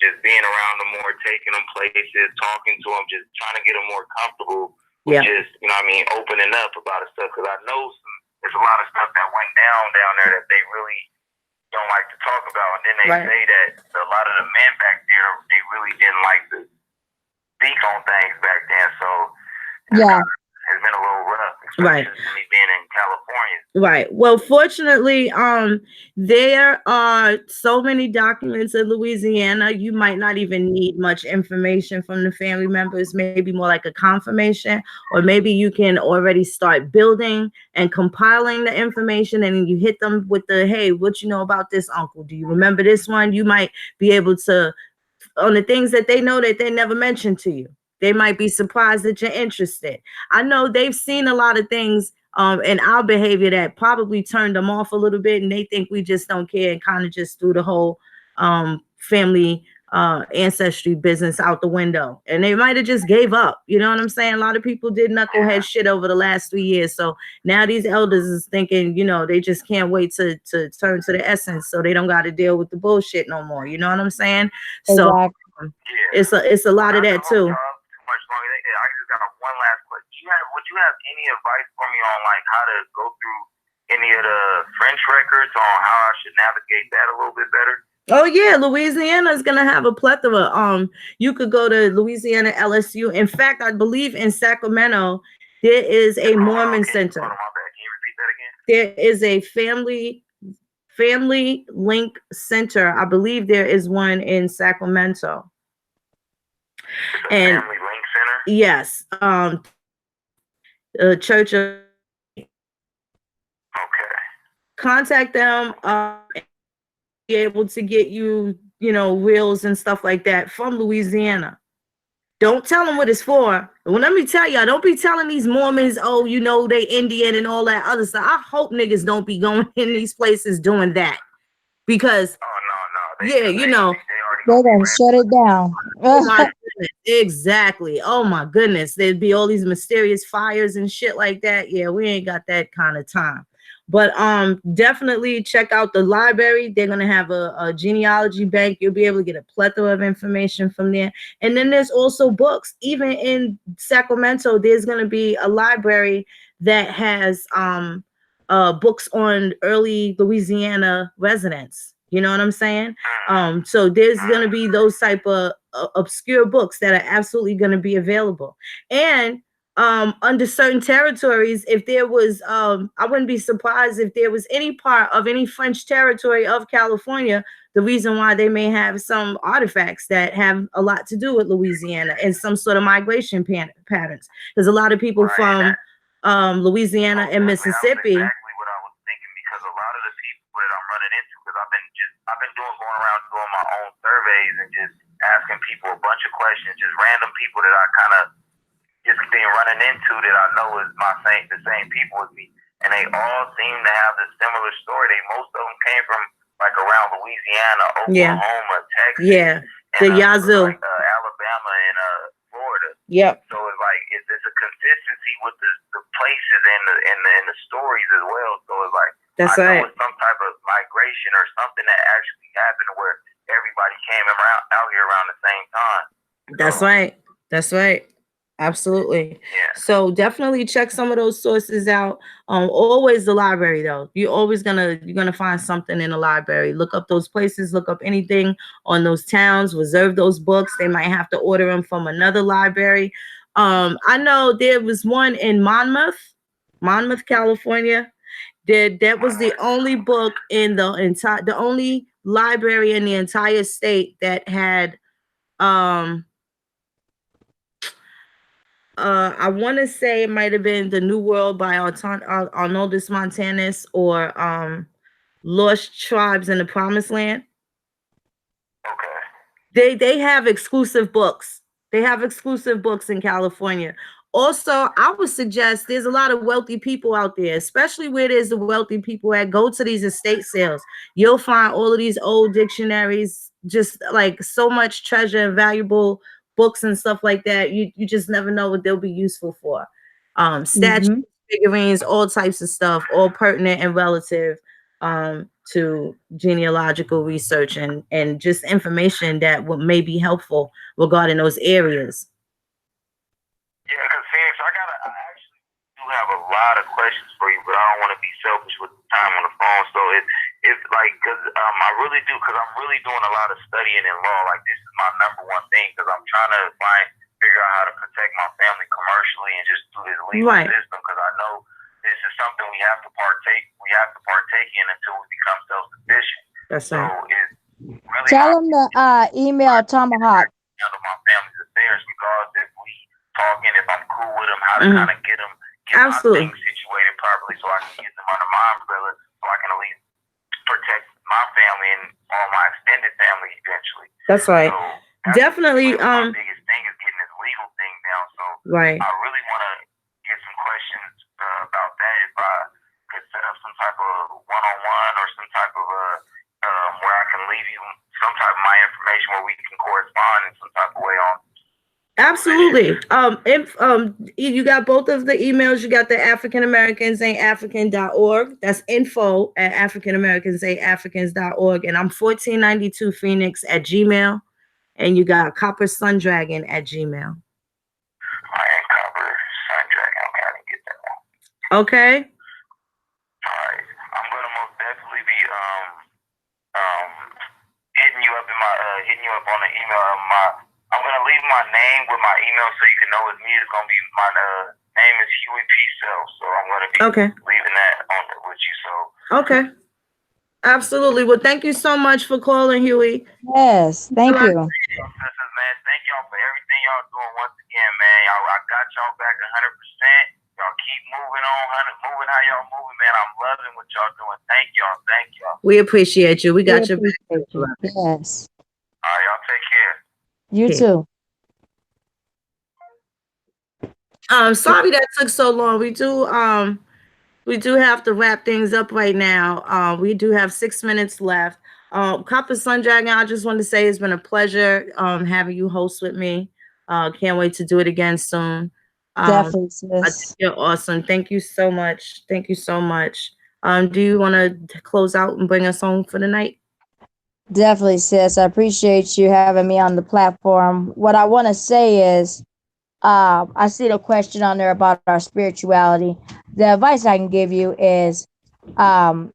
[SPEAKER 3] just being around them more, taking them places, talking to them, just trying to get them more comfortable with just, opening up about stuff, because I know there's a lot of stuff that went down there that they really don't like to talk about. And then they
[SPEAKER 1] Right.
[SPEAKER 3] say that a lot of the men back there, they really didn't like to speak on things back then. So
[SPEAKER 2] Yeah.
[SPEAKER 3] it's been a little rough, especially
[SPEAKER 1] Right.
[SPEAKER 3] me being in California.
[SPEAKER 1] Right. Well, fortunately, there are so many documents in Louisiana, you might not even need much information from the family members, maybe more like a confirmation, or maybe you can already start building and compiling the information, and then you hit them with the, hey, what you know about this, uncle? Do you remember this one? You might be able to, on the things that they know that they never mentioned to you. They might be surprised that you're interested. I know they've seen a lot of things in our behavior that probably turned them off a little bit, and they think we just don't care and kind of just threw the whole family ancestry business out the window. And they might have just gave up. You know what I'm saying? A lot of people did knucklehead shit over the last 3 years. So now these elders is thinking, you know, they just can't wait to turn to the essence, so they don't got to deal with the bullshit no more. You know what I'm saying? So
[SPEAKER 2] Exactly.
[SPEAKER 1] it's a lot of that too.
[SPEAKER 3] Too much longer. I just got one last question. Would you have any advice for me on like how to go through any of the French records on how I should navigate that a little bit better?
[SPEAKER 1] Oh yeah, Louisiana is gonna have a plethora. You could go to Louisiana LSU. In fact, I believe in Sacramento there is a Mormon center.
[SPEAKER 3] Hold on, my bad. Can you repeat that again?
[SPEAKER 1] There is a family link center. I believe there is one in Sacramento.
[SPEAKER 3] It's a
[SPEAKER 1] And
[SPEAKER 3] family link center.
[SPEAKER 1] yes, Church of.
[SPEAKER 3] Okay.
[SPEAKER 1] Contact them. Be able to get you, you know, wills and stuff like that from Louisiana. Don't tell them what it's for. Well, let me tell y'all, don't be telling these Mormons, oh, you know, they Indian and all that other stuff. I hope niggas don't be going in these places doing that. Because, yeah, you know,
[SPEAKER 2] They're going to shut it down.
[SPEAKER 1] oh my goodness, exactly. Oh my goodness. There'd be all these mysterious fires and shit like that. Yeah, we ain't got that kind of time. But definitely check out the library. They're gonna have a genealogy bank. You'll be able to get a plethora of information from there. And then there's also books. Even in Sacramento, there's gonna be a library that has books on early Louisiana residents. You know what I'm saying? So there's gonna be those type of obscure books that are absolutely gonna be available. And under certain territories, if there was, I wouldn't be surprised if there was any part of any French territory of California, the reason why they may have some artifacts that have a lot to do with Louisiana and some sort of migration patterns. There's a lot of people from Louisiana and Mississippi.
[SPEAKER 3] Exactly what I was thinking, because a lot of the people that I'm running into, because I've been going around doing my own surveys and just asking people a bunch of questions, just random people that I kind of just been running into that I know is the same people as me, and they all seem to have the similar story. Most of them came from like around Louisiana, Oklahoma, Texas,
[SPEAKER 1] the Yazoo,
[SPEAKER 3] like, Alabama, and Florida.
[SPEAKER 1] Yep.
[SPEAKER 3] So it's like it's a consistency with the places and the stories as well. So it's like
[SPEAKER 1] that's
[SPEAKER 3] I know
[SPEAKER 1] right.
[SPEAKER 3] it's some type of migration or something that actually happened where everybody came out here around the same time.
[SPEAKER 1] That's right. That's right. Absolutely.
[SPEAKER 3] Yeah.
[SPEAKER 1] So definitely check some of those sources out. Always the library though. You're gonna find something in the library. Look up those places, look up anything on those towns, reserve those books. They might have to order them from another library. I know there was one in Monmouth, California. That was the only book in the only library in the entire state that had I want to say it might have been The New World by Arnoldus Montanus, or Lost Tribes in the Promised Land.
[SPEAKER 3] Okay.
[SPEAKER 1] They have exclusive books. They have exclusive books in California. Also, I would suggest there's a lot of wealthy people out there, especially where there's the wealthy people at. Go to these estate sales. You'll find all of these old dictionaries, just like so much treasure and valuable books and stuff like that. You just never know what they'll be useful for. Statues, figurines, all types of stuff, all pertinent and relative to genealogical research and just information that may be helpful regarding those areas.
[SPEAKER 3] Yeah, because Phoenix, I actually do have a lot of questions for you, but I don't want to be selfish with the time on the phone. So if like, cause I really do, cause I'm really doing a lot of studying in law. Like, this is my number one thing, cause I'm trying to figure out how to protect my family commercially and just through this legal system. Cause I know this is something we have to partake in until we become self-sufficient.
[SPEAKER 1] That's
[SPEAKER 3] so
[SPEAKER 1] right.
[SPEAKER 3] it's really
[SPEAKER 2] Tell them to email Tomahawk.
[SPEAKER 3] Handle my family's affairs, regardless if we talking, if I'm cool with them, how to kind of get my things situated properly, so I can get them under my umbrella, so I can at least protect my family and all my extended family eventually.
[SPEAKER 1] That's right.
[SPEAKER 3] So
[SPEAKER 1] definitely.
[SPEAKER 3] My biggest thing is getting this legal thing down. So
[SPEAKER 1] right.
[SPEAKER 3] I really want to get some questions about that. If I could set up some type of one-on-one or some type of where I can leave you some type of my information where we can correspond in some type of way on.
[SPEAKER 1] Absolutely. You got both of the emails. You got the AfricanAmericans.African.org. That's info@AfricanAmericans.Africans.org. And I'm 1492 Phoenix @Gmail. And you got Copper SunDragon @Gmail.
[SPEAKER 3] I am Copper SunDragon. Okay, I didn't get that one.
[SPEAKER 1] Okay.
[SPEAKER 3] All right. I'm gonna most definitely be hitting you up on the email. I'm gonna leave my name with my email so you can know it's me. It's gonna be my name is Huey P. Self, so I'm gonna be leaving that on with you. So
[SPEAKER 1] okay, absolutely. Well, thank you so much for calling, Huey.
[SPEAKER 2] Yes, thank you.
[SPEAKER 3] Sisters, man, thank y'all for everything y'all doing once again, man. I got y'all back 100%. Y'all keep moving on, moving how y'all moving, man. I'm loving what y'all doing. Thank y'all.
[SPEAKER 1] We appreciate you. We got your back.
[SPEAKER 2] Yes.
[SPEAKER 3] All right, y'all take care.
[SPEAKER 2] You too.
[SPEAKER 1] Sorry that took so long. We do have to wrap things up right now. We do have 6 minutes left. Copper SunDragon, I just want to say it's been a pleasure having you host with me. Can't wait to do it again soon.
[SPEAKER 2] Definitely, sis.
[SPEAKER 1] I think you're awesome. Thank you so much. Thank you so much. Do you want to close out and bring us home for the night?
[SPEAKER 2] Definitely, sis. I appreciate you having me on the platform. What I want to say is, I see the question on there about our spirituality. The advice I can give you is, light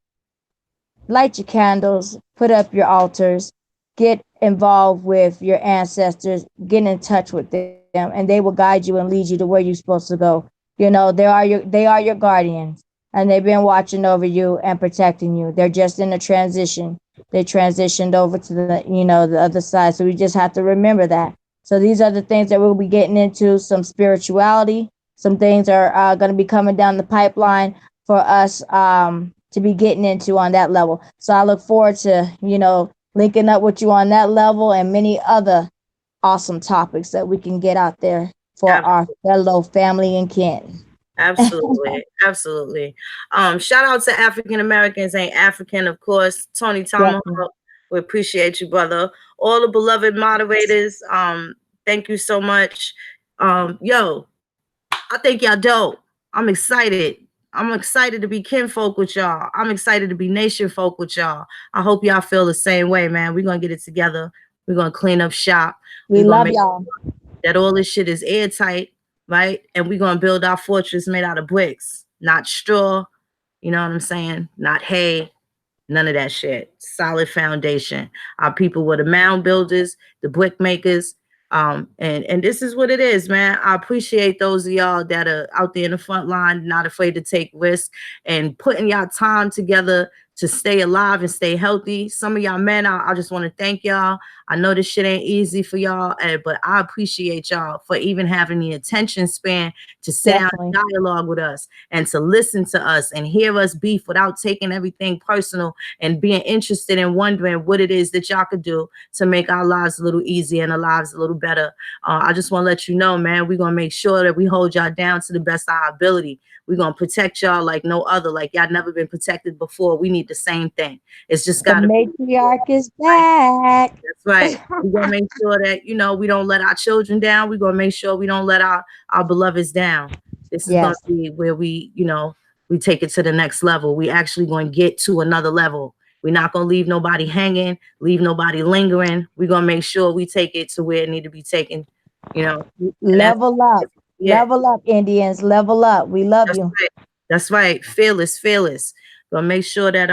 [SPEAKER 2] your candles, put up your altars, get involved with your ancestors, get in touch with them, and they will guide you and lead you to where you're supposed to go. You know, they are your guardians, and they've been watching over you and protecting you. They're just in a transition. They transitioned over to the other side. So we just have to remember that. So these are the things that we'll be getting into, some spirituality. Some things are going to be coming down the pipeline for us to be getting into on that level. So I look forward to, linking up with you on that level and many other awesome topics that we can get out there for our fellow family and kin.
[SPEAKER 1] Absolutely. Absolutely. Shout out to African Americans Ain't African, of course. Tony Tomahawk, we appreciate you, brother. All the beloved moderators, thank you so much. Yo, I think y'all dope. I'm excited. I'm excited to be kinfolk with y'all. I'm excited to be nation folk with y'all. I hope y'all feel the same way, man. We're going to get it together. We're going to clean up shop.
[SPEAKER 2] We love y'all.
[SPEAKER 1] That all this shit is airtight, right? And we're going to build our fortress made out of bricks, not straw. You know what I'm saying? Not hay. None of that shit. Solid foundation. Our people were the mound builders, the brick makers. And this is what it is, man. I appreciate those of y'all that are out there in the front line, not afraid to take risks and putting y'all time together to stay alive and stay healthy. Some of y'all men, I just want to thank y'all. I know this shit ain't easy for y'all, but I appreciate y'all for even having the attention span to sit down and dialogue with us and to listen to us and hear us beef without taking everything personal and being interested in wondering what it is that y'all could do to make our lives a little easier and our lives a little better. I just want to let you know, man, we're going to make sure that we hold y'all down to the best of our ability. We're going to protect y'all like no other, like y'all never been protected before. We need the same thing. It's just got to be.
[SPEAKER 2] The matriarch is back.
[SPEAKER 1] That's right. We're going to make sure that, we don't let our children down. We're going to make sure we don't let our beloveds down. This is going to be where we, we take it to the next level. We actually going to get to another level. We're not going to leave nobody hanging, leave nobody lingering. We're going to make sure we take it to where it need to be taken,
[SPEAKER 2] Level up. Yeah. Level up, Indians. Level up. We love you.
[SPEAKER 1] Right. That's right. Fearless. Gonna make sure that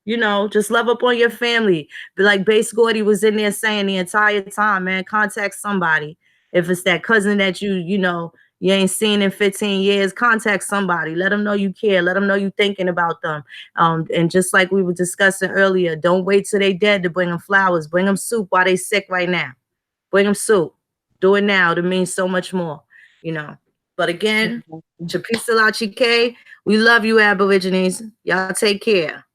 [SPEAKER 1] You know, just love up on your family. But like Base Gordy was in there saying the entire time, man, contact somebody. If it's that cousin that you know, you ain't seen in 15 years, contact somebody. Let them know you care. Let them know you thinking about them. And just like we were discussing earlier, don't wait till they dead to bring them flowers. Bring them soup while they sick right now. Bring them soup. Do it now. It means so much more, you know. But again, Chapisa La Chike, we love you, Aborigines. Y'all take care.